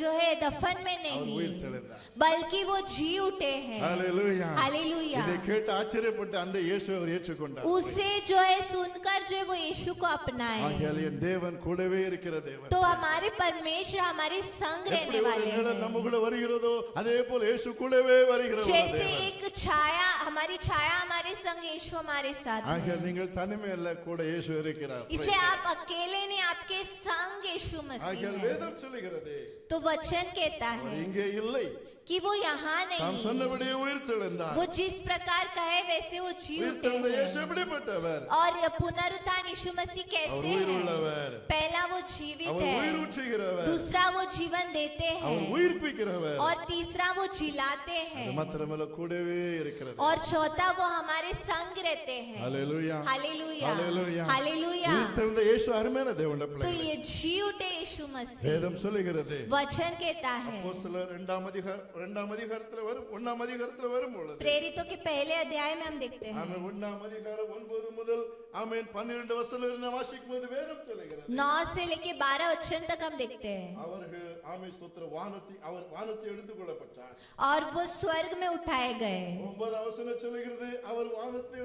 जो है दफन में அவர் உயிர் नहीं, தெழுந்தார். बल्कि वो जी उठे हैं। ஹalleluya. हालेलुया। இதை கேட்டு ஆச்சரியப்பட்டு அந்த இயேசுவை அவர் ஏற்றுக்கொண்டார். उसे जो है सुनकर जो है वो यीशु को अपनाए। ஆகையால் என் தேவன் கூடவே இருக்கிற தேவன். तो हमारे परमेश्वर हमारे संग எப்படி रहने ஒரு वाले நிழல் हैं, நம்ம கூட வருகிறதோ அதே போல இயேசு கூடவே வருகிற ஒரு जैसे தேவன். एक छाया हमारी छाया हमारे संग यीशु हमारे साथ है। ஆகையால் நீங்கள் தனிமை அல்ல, கூட இயேசு இருக்கிறார். इसलिए आप अकेले नहीं, आपके संग यीशु मसीह ஆகையால் है। வேதம் சொல்லுகிறது तो वचन कहता அவர் है இங்கே இல்லை, कि वो यहाँ தாம் नहीं, சொன்னபடியே உயிர் தெழுந்தார். वो जिस प्रकार कहे वैसे वो जी உயிர் उठे தெழுந்த இயேசு हैं। எப்படிப்பட்டவர்? और पुनरुत्थान यीशु मसीह அவர் कैसे உயிர் है? உள்ளவர், पहला वो जीवित அவர் உயிர் है, ஊற்றுகிறவர், दूसरा वो जीवन देते அவர் हैं, உயிர்ப்பிக்கிறவர். और तीसरा वो जिलाते அது हैं, மாத்திரமல்ல கூடவே இருக்கிறது. और चौथा वो हमारे संग रहते हैं। ஹalleluya. हालेलुया, ஹalleluya. हालेलुया। உயிர் தெழுந்த இயேசு அருமையான தேவனுடைய तो பிள்ளைகளே, ये जी उठे यीशु मसीह, வேதம் சொல்லுகிறது. वचन कहता है। அப்போஸ்தலர் இரண்டாம் அதிகாரத்துல வரும், ஒண்ணாம் அதிகாரத்துல வரும் பொழுது प्रेरितों के पहले अध्याय में हम देखते हैं, ஆமென், ஒண்ணாம் அதிகாரம் 9 முதல் ஆமென் 12 வசனம் வாசிக்கும் போது வேதம் சொல்லுகிறது. 9 से लेके 12 वचन तक हम देखते हैं। அவர்கள் ஆமே ஸ்தோத்திர அவர் வானத்தை எடுத்துக்கொள்ளப்பட்டார். और वो स्वर्ग में उठाए गए. 9 வசனம் சொல்லுகிறது அவர் வானத்தை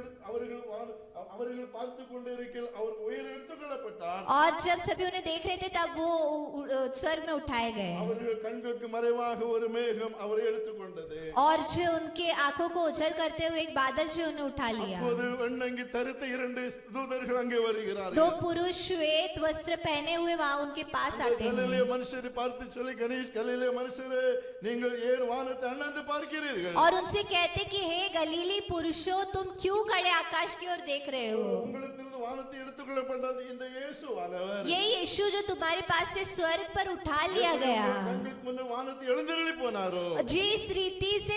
அவர்கள் பார்த்து கொண்டே இருக்கையில் அவர் உயர எடுத்துக்கொள்ளப்பட்டார். और जब सभी उन्हें देख रहे थे तब वो स्वर्ग में उठाए गए. அவர்கள் கண்களுக்கு மறைவாக ஒரு மேகம் அவரை எடுத்துக்கொண்டது. और जो उनके आंखों को उजल करते हुए एक बादल जो उन्हें उठा लिया. அப்போது வெண்ணங்கி தரித்த 2 தூதர்கள் அங்கே வருகிறார்கள். 2 पुरुष श्वेत वस्त्र पहने हुए वहां उनके पास आते हैं. கலிலேய மனுஷரை பார்த்து சொல்லி கணேஷ் கலிலேய மனுஷரே நீங்கள் ஏன் வானத்தை அண்ணாந்து பார்க்கிறீர்கள்? और उनसे कहते कि हे गलीली पुरुषों तुम क्यों खड़े आकाश की ओर देख रहे हो? உங்களிடத்திலிருந்து வானத்தை எடுத்துக்கொள்ளப்பட்டது இந்த இயேசுவானவர். ये यीशु जो तुम्हारे पास से स्वर्ग पर उठा लिया गया, கண்களுக்கு முன்னே வானத்தை எழுந்தருளி போனாரோ, जिस रीति से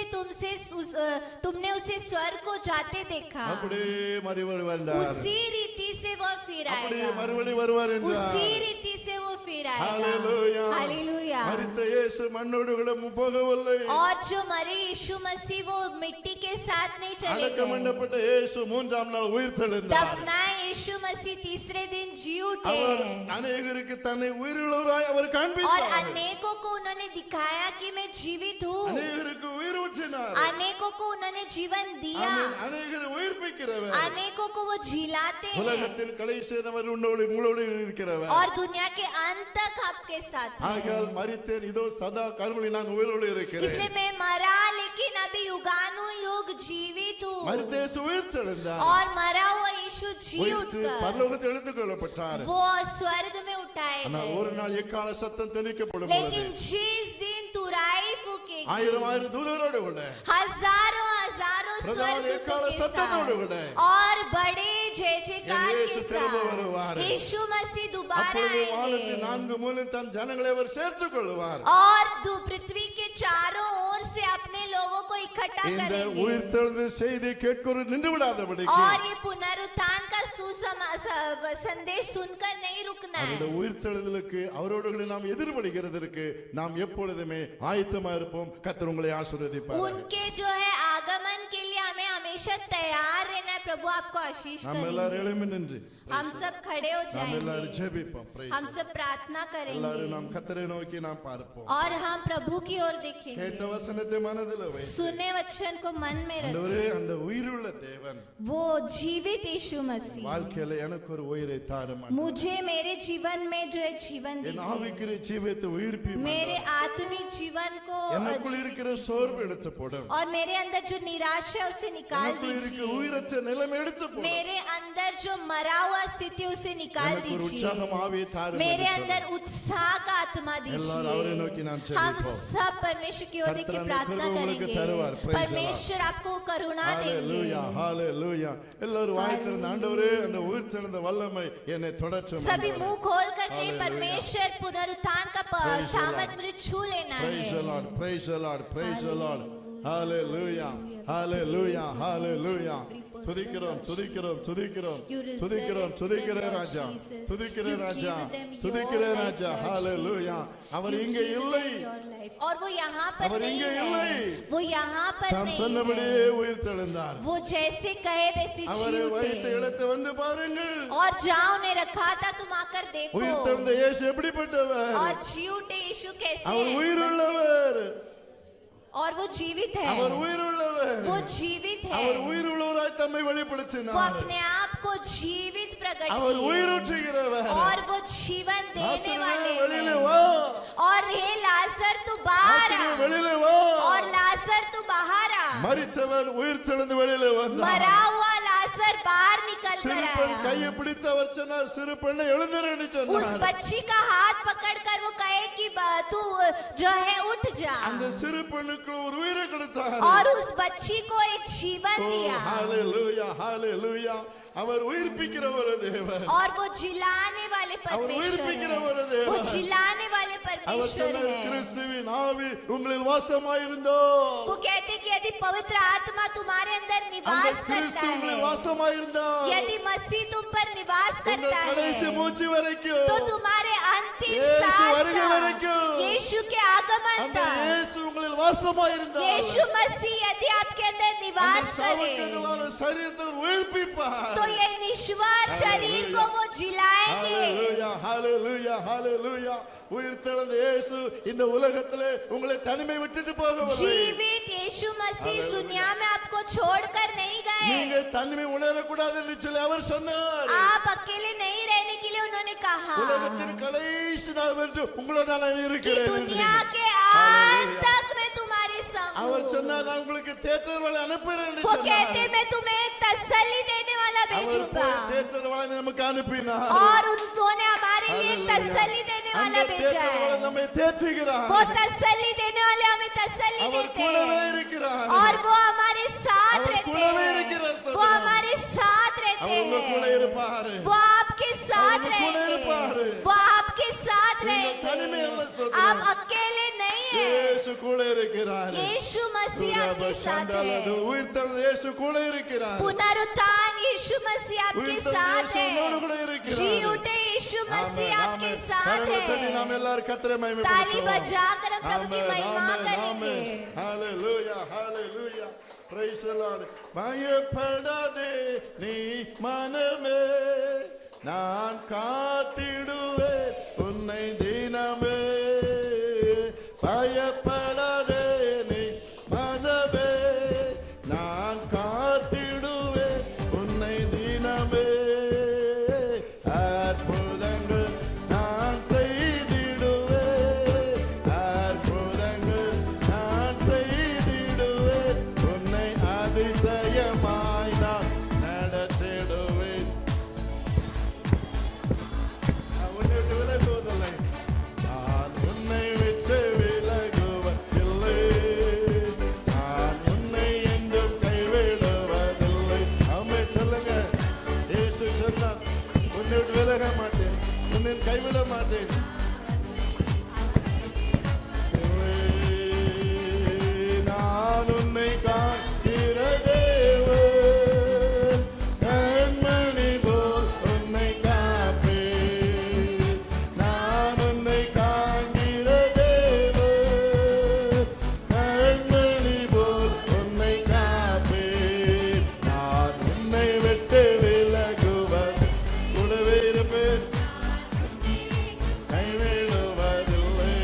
तुमने उसे स्वर्ग को जाते देखा, அப்படியே மறுபடி வந்தார். उसी रीति से वो फिर அப்படியே आएगा. மறுபடி வருவார் என்றார். उसी रीति से वो फिर ஹalleluya. आएगा. हालेलुया. மரித்த இயேசு மண்ணோடு கூட போகவில்லை. और जो मरे यीशु मसीह वो मिट्टी के साथ नहीं चले அடக்கம் गए. பண்ணப்பட்ட இயேசு 3ஆம் நாள் உயிர்த்தெழுந்தார். दफनाए यीशु मसीह तीसरे दिन जी उठे. அவர் அநேகருக்கு தன்னை உயிருள்ளவராய் அவர் और காண்பித்தார். अनेकों को उन्होंने दिखाया कि मैं जीवित हूँ. அநேகருக்கு உயிர் ஊற்றினார். अनेकों को उन्होंने जीवन दिया. ஆமென். அநேகரை உயிர்ப்பிக்கிறவர். अनेकों को वो जिलाते हैं. உலகத்தின் கடைசியினவர் உங்களோடு இருக்கிறவர். और दुनिया के अंत तक आपके साथ है. ஆகையால் மரித்தேன் இதோ சதா காலமுறை நான் உயிரோடு இருக்கிறேன். इसलिए मैं मरा लेकिन अभी युगानुयुग जीवित हूँ. மரித்த இயேசு உயிர்த்தெழுந்தார். और मरा हुआ यीशु जी உயிர்த்து उठकर பரலோகத்தில் எடுத்துக்கொள்ளப்பட்டார். वो स्वर्ग में उठाए ஆனால் गए. ஒரு நாள் எக்கால சத்தம் துணிக்கப்படும் लेकिन பொழுது जिस दिन तुराई फूकेगी, 1000 தூதரோடு கூட हजारों हजारों प्रधान स्वर्गदूतों एकाल के सत्ततोடு கூட साथ और बड़े जय जयकार இயேசு के திரும்ப साथ வருவார். यीशु मसीह दोबारा அப்பொழுது வானத்தின் आएंगे. 4 மூலையில் தன் ஜனங்களை அவர் சேர்த்துக் கொள்வார். और पृथ्वी के चारों ओर से अपने लोगों को इकट्ठा இந்த करेंगे. உயிர்த்தெழுந்த செய்தி கேட்கொரு நின்று விடாதபடிக்கு और ये पुनरुत्थान का संदेश सुनकर नहीं रुकना அந்த है. உயிர்த்தெழுதலுக்கு அவரோடு கூட நாம் எதிர்படுகிறதற்கு நாம் எப்பொழுதுமே ஆயத்தமா இருப்போம். கர்த்தர் உங்களை ஆசீர்வதிப்பார். उनके जो है आगमन के लिए हमें हमेशा तैयार रहना है. प्रभु आपको आशीष நாம் எல்லாரும் करेंगे. எழும்பி நின்று हम सब खड़े हो நாம் எல்லாரும் जाएंगे. ஜெபிப்போம். Praise हम the सब प्रार्थना Lord. எல்லாரும் करेंगे நாம் கர்த்தரை நோக்கி நாம் பார்ப்போம். और हम प्रभु की ओर கேட்ட देखेंगे. வசனத்தை மனதில் வைத்து सुने वचन को मन में रखें. ஆண்டவரே அந்த உயிருள்ள தேவன் वो जीवित यीशु मसीह வாழ்க்கையில எனக்கு ஒரு உயிரை தாரும். मुझे मेरे जीवन में जो है जीवन என் दीजिए. ஆவிக்குரிய ஜீவத்தை உயிர்ப்பியும். मेरे आत्मिक जीवन को எனக்குள் இருக்கிற சோர்வு எடுத்து போடும். और मेरे अंदर जो निराशा है उसे निकाल எனக்குள் இருக்கிற दीजिए. உயிரற்ற நிலைமை எடுத்து போடும். मेरे अंदर जो मरा हुआ स्थिति उसे निकाल எனக்கு ஒரு உற்சாகம் दीजिए. ஆவியை தாரும். मेरे अंदर उत्साह का आत्मा எல்லாரும் அவரை दीजिए. நோக்கி நாம் हम ஜெபிப்போம். सब परमेश्वर की ओर देख के கர்த்தர் அந்த प्रार्थना கிருபை உங்களுக்கு करेंगे. தருவார். Praise the Lord. परमेश्वर आपको करुणा ஹalleluya देंगे. ஹalleluya. எல்லாரும் வாய் திறந்து ஆண்டவரே அந்த உயிர்த்தெழுந்த வல்லமை என்னை தொடட்டும். सभी मुंह खोल करके Hallelujah. परमेश्वर पुनरुत्थान का Praise the सामर्थ Lord. मुझे छू लेना Praise the है. Lord, praise the Lord, praise the Lord. Hallelujah, hallelujah, hallelujah. துதிக்கிறோம் துதிக்கிறோம் துதிக்கிறோம் துதிக்கிறோம் துதிக்கிற ராஜா துதிக்கிற ராஜா துதிக்கிற ராஜா. ஹalleluya. அவர் இங்கே இல்லை. और वो यहाँ पर அவர் नहीं இங்கே இல்லை. है. वो यहाँ पर தாம் नहीं சொன்னபடியே है. உயிர்த்தெழுந்தார். वो जैसे कहे वैसे அவரை जी வைத்த उठे. இடத்தை வந்து பாருங்கள். और जहाँ उन्हें रखा था तुम आकर देखो. உயிர்த்தெழுந்த இயேசு எப்படிப்பட்டவர்? और जी उठे यीशु कैसे அவர் है. உயிருள்ளவர். और वो जीवित है. அவர் உயிருள்ளவர். वो जीवित है. அவர் உயிருள்ளவராய் தம்மை वो வெளிப்படுத்தினார். अपने आप को जीवित प्रकट அவர் किए. உயிரூற்றுகிறவர். और वो जीवन देने லாசருவே, वाले வெளியிலே हैं. வா. और हे लाजर तू बाहर லாசருவே, आ. வெளியிலே வா. और लाजर तू बाहर आ. மரித்தவர் உயிர்த்தெழுந்து வெளியிலே வந்தார். मरा हुआ लाजर बाहर निकल कर சிறு பெண் आया. கையை பிடித்து அவர் சொன்னார், சிறு பெண்ணை எழுந்திரன்னு उस சொன்னார். बच्ची का हाथ पकड़कर वो कहे कि तू जो है उठ जा. அந்த சிறு பெண்ணுக்கு ஒரு உயிரை கொடுத்தார். और उस बच्ची को एक जीवन दिया. ஹalleluya ஹalleluya. அவர் உயிர்ப்பிக்கிற ஒரு தேவன். और वो जिलाने वाले அவர் परमेश्वर உயிர்ப்பிக்கிற है. ஒரு वो தேவன். जिलाने वाले அவர் परमेश्वर சொன்னார், है. கிறிஸ்துவின் ஆவி உங்களில் வாசமாயிருந்தோ वो कहते कि यदि पवित्र आत्मा तुम्हारे अंदर அந்த निवास கிறிஸ்து करता உங்களில் है, வாசம் வாசமாயிருந்தால் यदि मसीह तुम पर निवास உங்கள் करता கடைசி है மூச்சு வரைக்கும் तो तुम्हारे अंतिम यीशु सांस வருகை तक, வரைக்கும் यीशु के आगमन அந்த तक, இயேசு உங்களில் வாசமாயிருந்தால் यीशु मसीह यदि आपके अंदर அந்த निवास करे சாவுக்கேதுவான சரீரத்தை அவர் உயிர்ப்பிப்பார். तो ये निश्वार शरीर को वो जिलाएंगे। ஹalleluya ஹalleluya ஹalleluya. உயிர்த்தெழுந்த இயேசு இந்த உலகத்திலே உங்களை தனிமை விட்டுட்டு போகவில்லை. जीवित यीशु मसीह इस दुनिया में आपको छोड़कर नहीं நீங்க गए। தனிமை உணரக்கூடாது என்று சொல்லி அவர் சொன்னார். आप अकेले नहीं रहने के लिए उन्होंने कहा உலகத்தின் கடைசி நாள் என்று உங்களோட நான் कि இருக்கிறேன். दुनिया के अंत तक मैं तुम्हारे संग அவர் हूँ। சொன்னார் நான் உங்களுக்கு தேற்றர்களை அனுப்புகிறேன் என்று वो சொன்னார். कहते मैं तुम्हें एक तसल्ली देने वाला அவர் भेजूंगा போய் தேற்றர்களை நமக்கு அனுப்பினார். और उन्होंने हमारे लिए एक तसल्ली देने वाला அந்த भेजा தேற்றர்களை है। நம்மை தேற்றுகிறார். वो तसल्ली देने वाले हमें तसल्ली அவர் देते கூடவே हैं இருக்கிறார். और वो हमारे साथ அவர் रहते கூடவே हैं। இருக்கிறார் वो ஸ்தோத்திரம். हमारे साथ रहते அவர் உங்க கூட हैं। இருப்பார். वो आपके साथ उनको கூட இருப்பாரு. रहेंगे। वो आपके साथ நீங்கள் தனிமை அல்ல रहेंगे। ஸ்தோத்திரம். आप अकेले नहीं हैं। இயேசு கூட இருக்கிறார். यीशु मसीह आपके साथ है। உயிர்த்தெழுந்த இயேசு கூட இருக்கிறார். पुनरुत्थान यीशु मसीह आपके உயிர்த்தெழுந்த साथ இயேசு உங்களோடு கூட है। இருக்கிறார். जी उठे यीशु मसीह ஆமென், आपके ஆமென். साथ கரங்களை தட்டி நாம் है। எல்லாரும் கர்த்தரை ताली மகிமைப்படுத்துவோம். बजाकर हम प्रभु की ஆமென், महिमा ஆமென், करेंगे। ஆமென். ஹalleluya ஹalleluya. praise the Lord. பயப்படாதே நீ மனமே, நான் காத்திடுவேன் உன்னை தினமே. பயப்படாதே நீ மனமே, நான் காத்திடுவேன் உன்னை தினமே. அற்புதங்கள் நான் செய்திடுவேன், அற்புதங்கள் நான் செய்திடுவேன், உன்னை அதிசயமாய் நான் நடத்திடுவேன். நான் உன்னை விட்டு விலகுவதில்லை, நான் உன்னை விட்டு விலகுவதில்லை, நான் உன்னை என்றும் கைவிடுவதில்லை. ஆமென் சொல்லுங்க. இயேசு சொன்னார், உன்னை விட்டு விலக மாட்டேன், உன்னை கைவிட மாட்டேன். நான் உன்னை காக்கிற தேவன், கண்மணி போல் உன்னை காப்பேன். நான் உன்னை காண்கிற தேவன், கண்மணி போல் உன்னை காப்பேன். நான் உன்னை விட்டு விலகுவது கூடவே இருப்பேன், கைவிடுவதில்லை.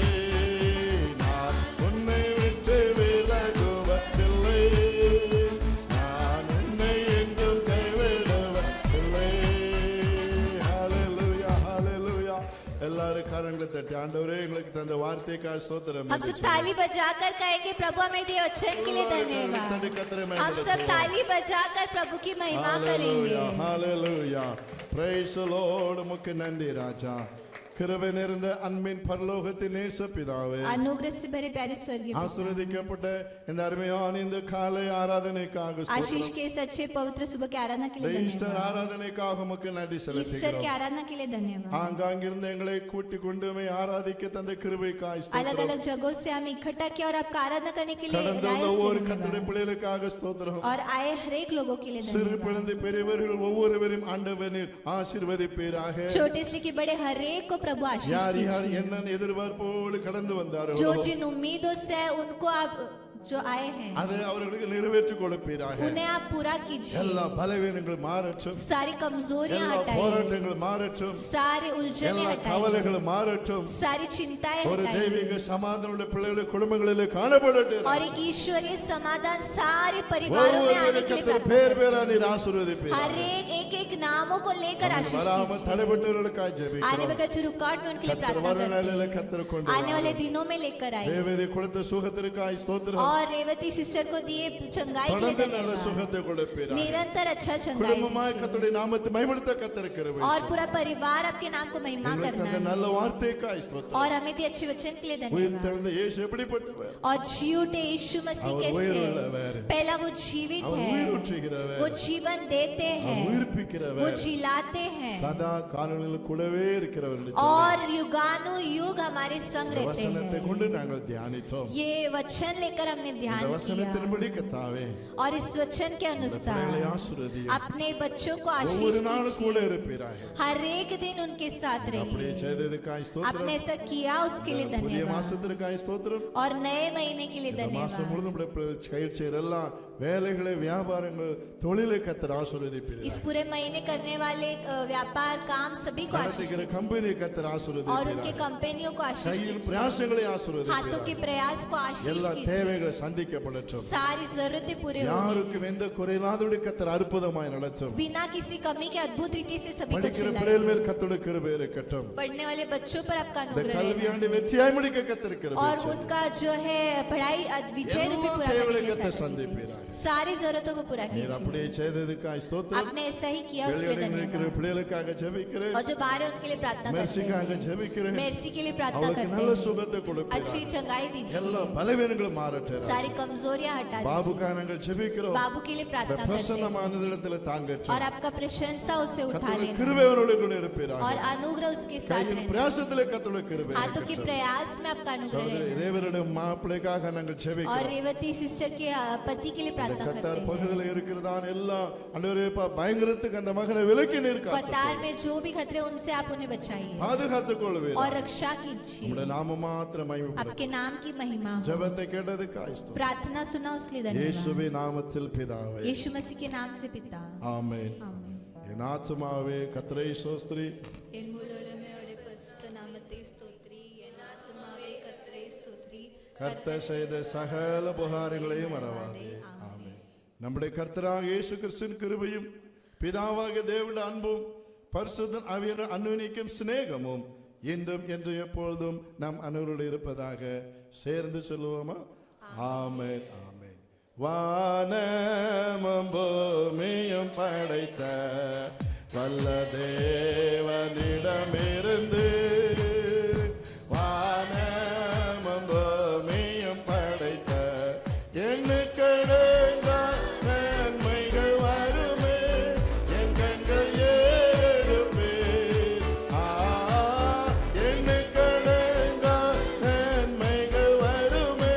நான் உன்னை விட்டு விலகுவதில்லை, நான் உன்னை என்றும் கைவிடுவதில்லை. ஹalleluya ஹalleluya. எல்லாரும் கரங்களை தட்டி ஆண்டவரே எங்களுக்கு தந்த வார்த்தைக்காக ஸ்தோத்திரம். हम सब ताली बजाकर कहेंगे प्रभु हमें दिए वचन के लिए धन्यवाद। हम सब ताली बजाकर प्रभु की महिमा करेंगे। ஹalleluya ஹalleluya. praise the Lord. உமக்கு நன்றி ராஜா. கிருபை நிறைந்த அன்பின் பரலோகத்தின் நேச பிதாவே, अनुग्रह से भरे प्यारे स्वर्गीय पिता, ஆசீர்வதிக்கப்பட்ட இந்த அருமையான இந்த காலை ஆராதனைக்காக आशीष ஸ்தோத்திரம். के सच्चे पवित्र सुबह की आराधना के இந்த लिए ஈஸ்டர் धन्यवाद। ஆராதனைக்காக உமக்கு நன்றி ईस्टर की செலுத்துகிறோம். आराधना के लिए धन्यवाद। ஆங்காங்கிருந்து எங்களை கூட்டி கொண்டு உம்மை ஆராதிக்க தந்த கிருபைக்காய் अलग ஸ்தோத்திரம். अलग जगहों से हम इकट्ठा किया और आपका आराधना करने के लिए கடந்து राह வந்த उसके ஒவ்வொரு लिए கர்த்தருடைய धन्यवाद। பிள்ளைகளுக்காக ஸ்தோத்திரம். और आए हरेक लोगों के लिए சிறு धन्यवाद। பிறந்து பெரியவர்கள் ஒவ்வொருவரையும் ஆண்டவனில் ஆசீர்வதிப்பீராக. छोटे से लेकर बड़े हरेक को प्रभु आशीष யார் யார் दीजिए। என்ன எதிர்பார்ப்போடு கடந்து जो வந்தார்களோ जिन उम्मीदों से उनको आप जो आए हैं அதை அவர்களுக்கு நிறைவேற்றிக் கொடுப்பீராக. उन्हें आप पूरा कीजिए। எல்லா பலவீனங்கள் மாறட்டும், सारी कमजोरियां எல்லா हटाइए, போராட்டங்கள் மாறட்டும், सारी उलझने எல்லா हटाइए, கவலைகள் மாறட்டும். सारी चिंताएं ஒரு हटाइए தெய்வீக சமாதானமுள்ள பிள்ளைகளுடைய குடும்பங்களிலே காணப்படட்டும். और एक ईश्वरीय समाधान सारे परिवारों में आने ஒவ்வொருவரும் के लिए கர்த்தர் प्रार्थना பேர் करें। பேரா நீர் ஆசீர்வதிப்பீராக. हर एक नामों को लेकर आशीष வராம कीजिए। தடைபட்டவர்களுக்காக आने ஜெபிக்கிறோம். वाले जो रुकावट में उनके लिए கர்த்தர் प्रार्थना வரும் करते நாளிலே हैं। கர்த்தர் கொண்டு आने वाले வாரும். दिनों में लेकर आए தேவதை கொடுத்த சுகத்திற்காய் ஸ்தோத்திரம். और रेवती सिस्टर को दिए चंगाई के लिए தொடர்ந்து நல்ல धन्यवाद। சுகத்தை கொடுப்பீராக. निरंतर अच्छा चंगाई குடும்பமாய் दीजिए। கர்த்தருடைய நாமத்தை மகிமைப்படுத்த கர்த்தர் கிருபை और செய்யும். पूरा परिवार आपके नाम को महिमा எங்களுக்கு करना தந்த है। நல்ல வார்த்தைக்காய் ஸ்தோத்திரம். और हमें दिए अच्छे वचन के लिए உயிர் धन्यवाद। தெழுந்த இயேசு எப்படிப்பட்டவர்? और जीवटे यीशु मसीह அவர் कैसे உயிருள்ளவர். पहला वो जीवित அவர் है, உயிரூற்றுகிறவர். वो जीवन देते அவர் हैं, உயிர்ப்பிக்கிறவர். அழைக்கிறவர் चिल्लाते हैं சதா காலங்களில் கூடவே இருக்கிறவர் என்று சொல்லி और युगानुयुग हमारे संग இந்த रहते வசனத்தை हैं। கொண்டு நாங்கள் தியானித்தோம். ये वचन लेकर हमने இந்த ध्यान किया வசனத்தின்படி கர்த்தாவே और इस वचन के இந்த பிள்ளைகளை अनुसार ஆசீர்வதியும். अपने बच्चों को ஒவ்வொரு आशीष நாளும் கூட कीजिए, இருப்பீராக. हर एक दिन उनके साथ அப்படியே रहिए। செய்ததுக்காய் ஸ்தோத்திரம். आपने ऐसा किया उसके लिए புதிய धन्यवाद மாசத்திற்காய் ஸ்தோத்திரம். और नए महीने के लिए இந்த மாசம் धन्यवाद। முழுதும் கையில் செய்கிற எல்லா வேலைகளை வியாபாரங்கள் தொழிலை கர்த்தர் इस ஆசீர்வதிப்பீராக. पूरे महीने करने वाले व्यापार काम सभी को आशीष நடத்துகிற கம்பெனி கர்த்தர் और उनके ஆசீர்வதிப்பீராக. कंपनियों को आशीष கையில் कीजिए, பிரயாசங்களை हाथों के ஆசீர்வதிப்பீராக. प्रयास को आशीष எல்லா कीजिए, தேவைகள் சந்திக்கப்படட்டும். सारी जरूरतें पूरे होंगी, யாருக்கும் எந்த குறையில்லாதபடி கர்த்தர் அற்புதமாய் நடத்தும். बिना किसी कमी के अद्भुत रीति से सभी को படிக்கிற चिल्लाए। பிள்ளைகள் மேல் கர்த்தருடைய கிருபை இருக்கட்டும். पढ़ने वाले बच्चों पर आपका இந்த अनुग्रह रहे கல்வியாண்டு வெற்றியாய் முடிக்க கர்த்தர் கிருபை और செய்யும். उनका जो है पढ़ाई विजय रूपी எல்லா पूरा करने தேவைகளை के கர்த்தர் साथ कीजिए। சந்திப்பீராக. सारी जरूरतों को पूरा நீர் कीजिए। அப்படியே செய்ததுக்காய் ஸ்தோத்திரம். आपने ऐसा ही किया उसके लिए வெளியிடங்கள் இருக்கிற धन्यवाद பிள்ளைகளுக்காக ஜெபிக்கிறேன். और जो बाहर है उनके लिए प्रार्थना करते மெர்சிக்காக हैं, ஜெபிக்கிறேன். मेर्सी के लिए प्रार्थना அவளுக்கு करते நல்ல हैं, சுகத்தை अच्छी கொடுப்பீராக. चंगाई दीजिए, எல்லா பலவீனங்களும் மாறட்டும். सारी कमजोरियां हटा दीजिए। பாபுக்காக நாங்கள் ஜெபிக்கிறோம். बाबू के लिए प्रार्थना करते हैं பிரசன்னமான இடத்துல தாங்கட்டும். और आपका प्रशंसा उसे उठा கர்த்தருடைய लेना கிருபை அவரோடு கூட இருப்பீராக. और अनुग्रह उसके साथ கையின் रहना। பிரயாசத்திலே கர்த்தருடைய கிருபை हाथों के இருக்கட்டும். प्रयास में आपका अनुग्रह சகோதரி रहना। இறைவனுடைய மாப்பிள்ளைக்காக நாங்கள் और ஜெபிக்கிறோம். रेवती सिस्टर के पति के लिए இந்த प्रार्थना கத்தார் करते हैं। பகுதியில் இருக்கிறதான எல்லா ஆண்டவரே பயங்கரத்துக்கு அந்த மகனை விலக்கி நீர் कतार में जो भी खतरे उनसे आप उन्हें बचाइए பாதுகாத்துக் கொள்வீர். और रक्षा कीजिए। உம்முடைய நாமம் மாத்திரம் மகிமைப்படும். आपके नाम की महिमा हो। ஜெபத்தை கேட்டதுக்காய் ஸ்தோத்திரம். प्रार्थना सुना उसके लिए धन्यवाद। இயேசுவின் நாமத்தில் பிதாவே यीशु मसीह के नाम से पिता ஆமென். आमीन। என் ஆத்துமாவே கர்த்தரை ஸ்தோத்திரி. என் முழுவதுமே அவருடைய பரிசுத்த நாமத்தை ஸ்தோத்திரி. என் ஆத்துமாவே கர்த்தரை ஸ்தோத்திரி. கர்த்தர் செய்த சகல உபகாரங்களையும் மறவாதே. ஆமென். நம்முடைய கர்த்தராக இயேசு கிறிஸ்துவின் கிருபையும் பிதாவாகிய தேவனுடைய அன்பும் பரிசுத்த ஆவியான அன்பின் சிநேகமும் இன்றும் என்று எப்பொழுதும் நம் அனைவரோடு இருப்பதாக சேர்ந்து சொல்லுவோமா? ஆமென் ஆமென். வானமும் பூமியும் படைத்த வல்ல தேவனிடமிருந்து வானமும் பூமியும் படைத்த எண்ணுக்கடங்க நன்மைகள் வருமே என் கண்கள் ஏறெடுப்பே. எண்ணுக்கடங்க நன்மைகள் வருமே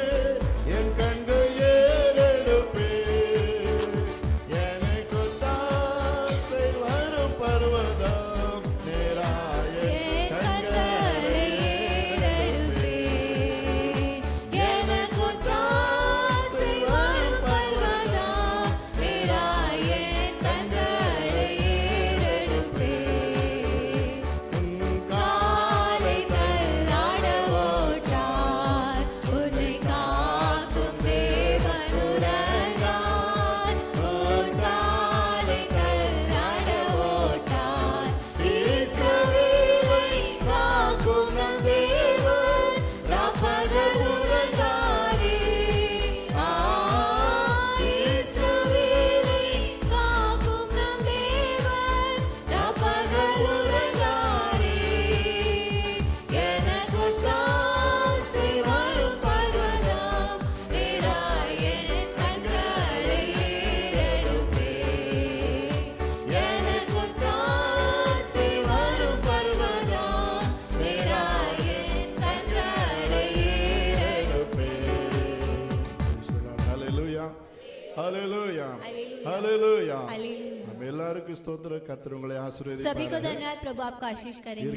என் கண்கள் ஏறெடுப்பே. எனக்கு தாசை வரும் பர்வதம் நேராய என் கண்களை ஏறெடுப்பேன். எனக்கு தாசை வரும் பர்வதம் நேராய் என் கண்களை ஏறெடுப்பேன். காலை தள்ளாட ஓட்டார் உன்னை காக்கும் தேவன் உறங்கார். உன் காலை தள்ளாட ஓட்டார் இஸ்ரவேலை காக்கும் நம் தேவன் ராப்பகல் உறங்காரே. இஸ்ரவேலை காக்கும் நம் தேவன் ராப்பகல் உறங்காரே. எனக்கு தாசை வரும் பர்வதம் நேராய் என் கண்களை ஏறெடுப்பேன். எனக்கு தாசை வரும் பர்வதம் நேராய் என் கண்களை ஏறெடுப்பேன். ஹalleluya ஹalleluya Hallelujah. ஹalleluya. Hallelujah. நம்ம எல்லாருக்கும் ஸ்தோத்திரம். கர்த்தர் உங்களை सभी को ஆசீர்வதிப்பாராக. धन्यवाद। प्रभु आपका आशीष करेंगे।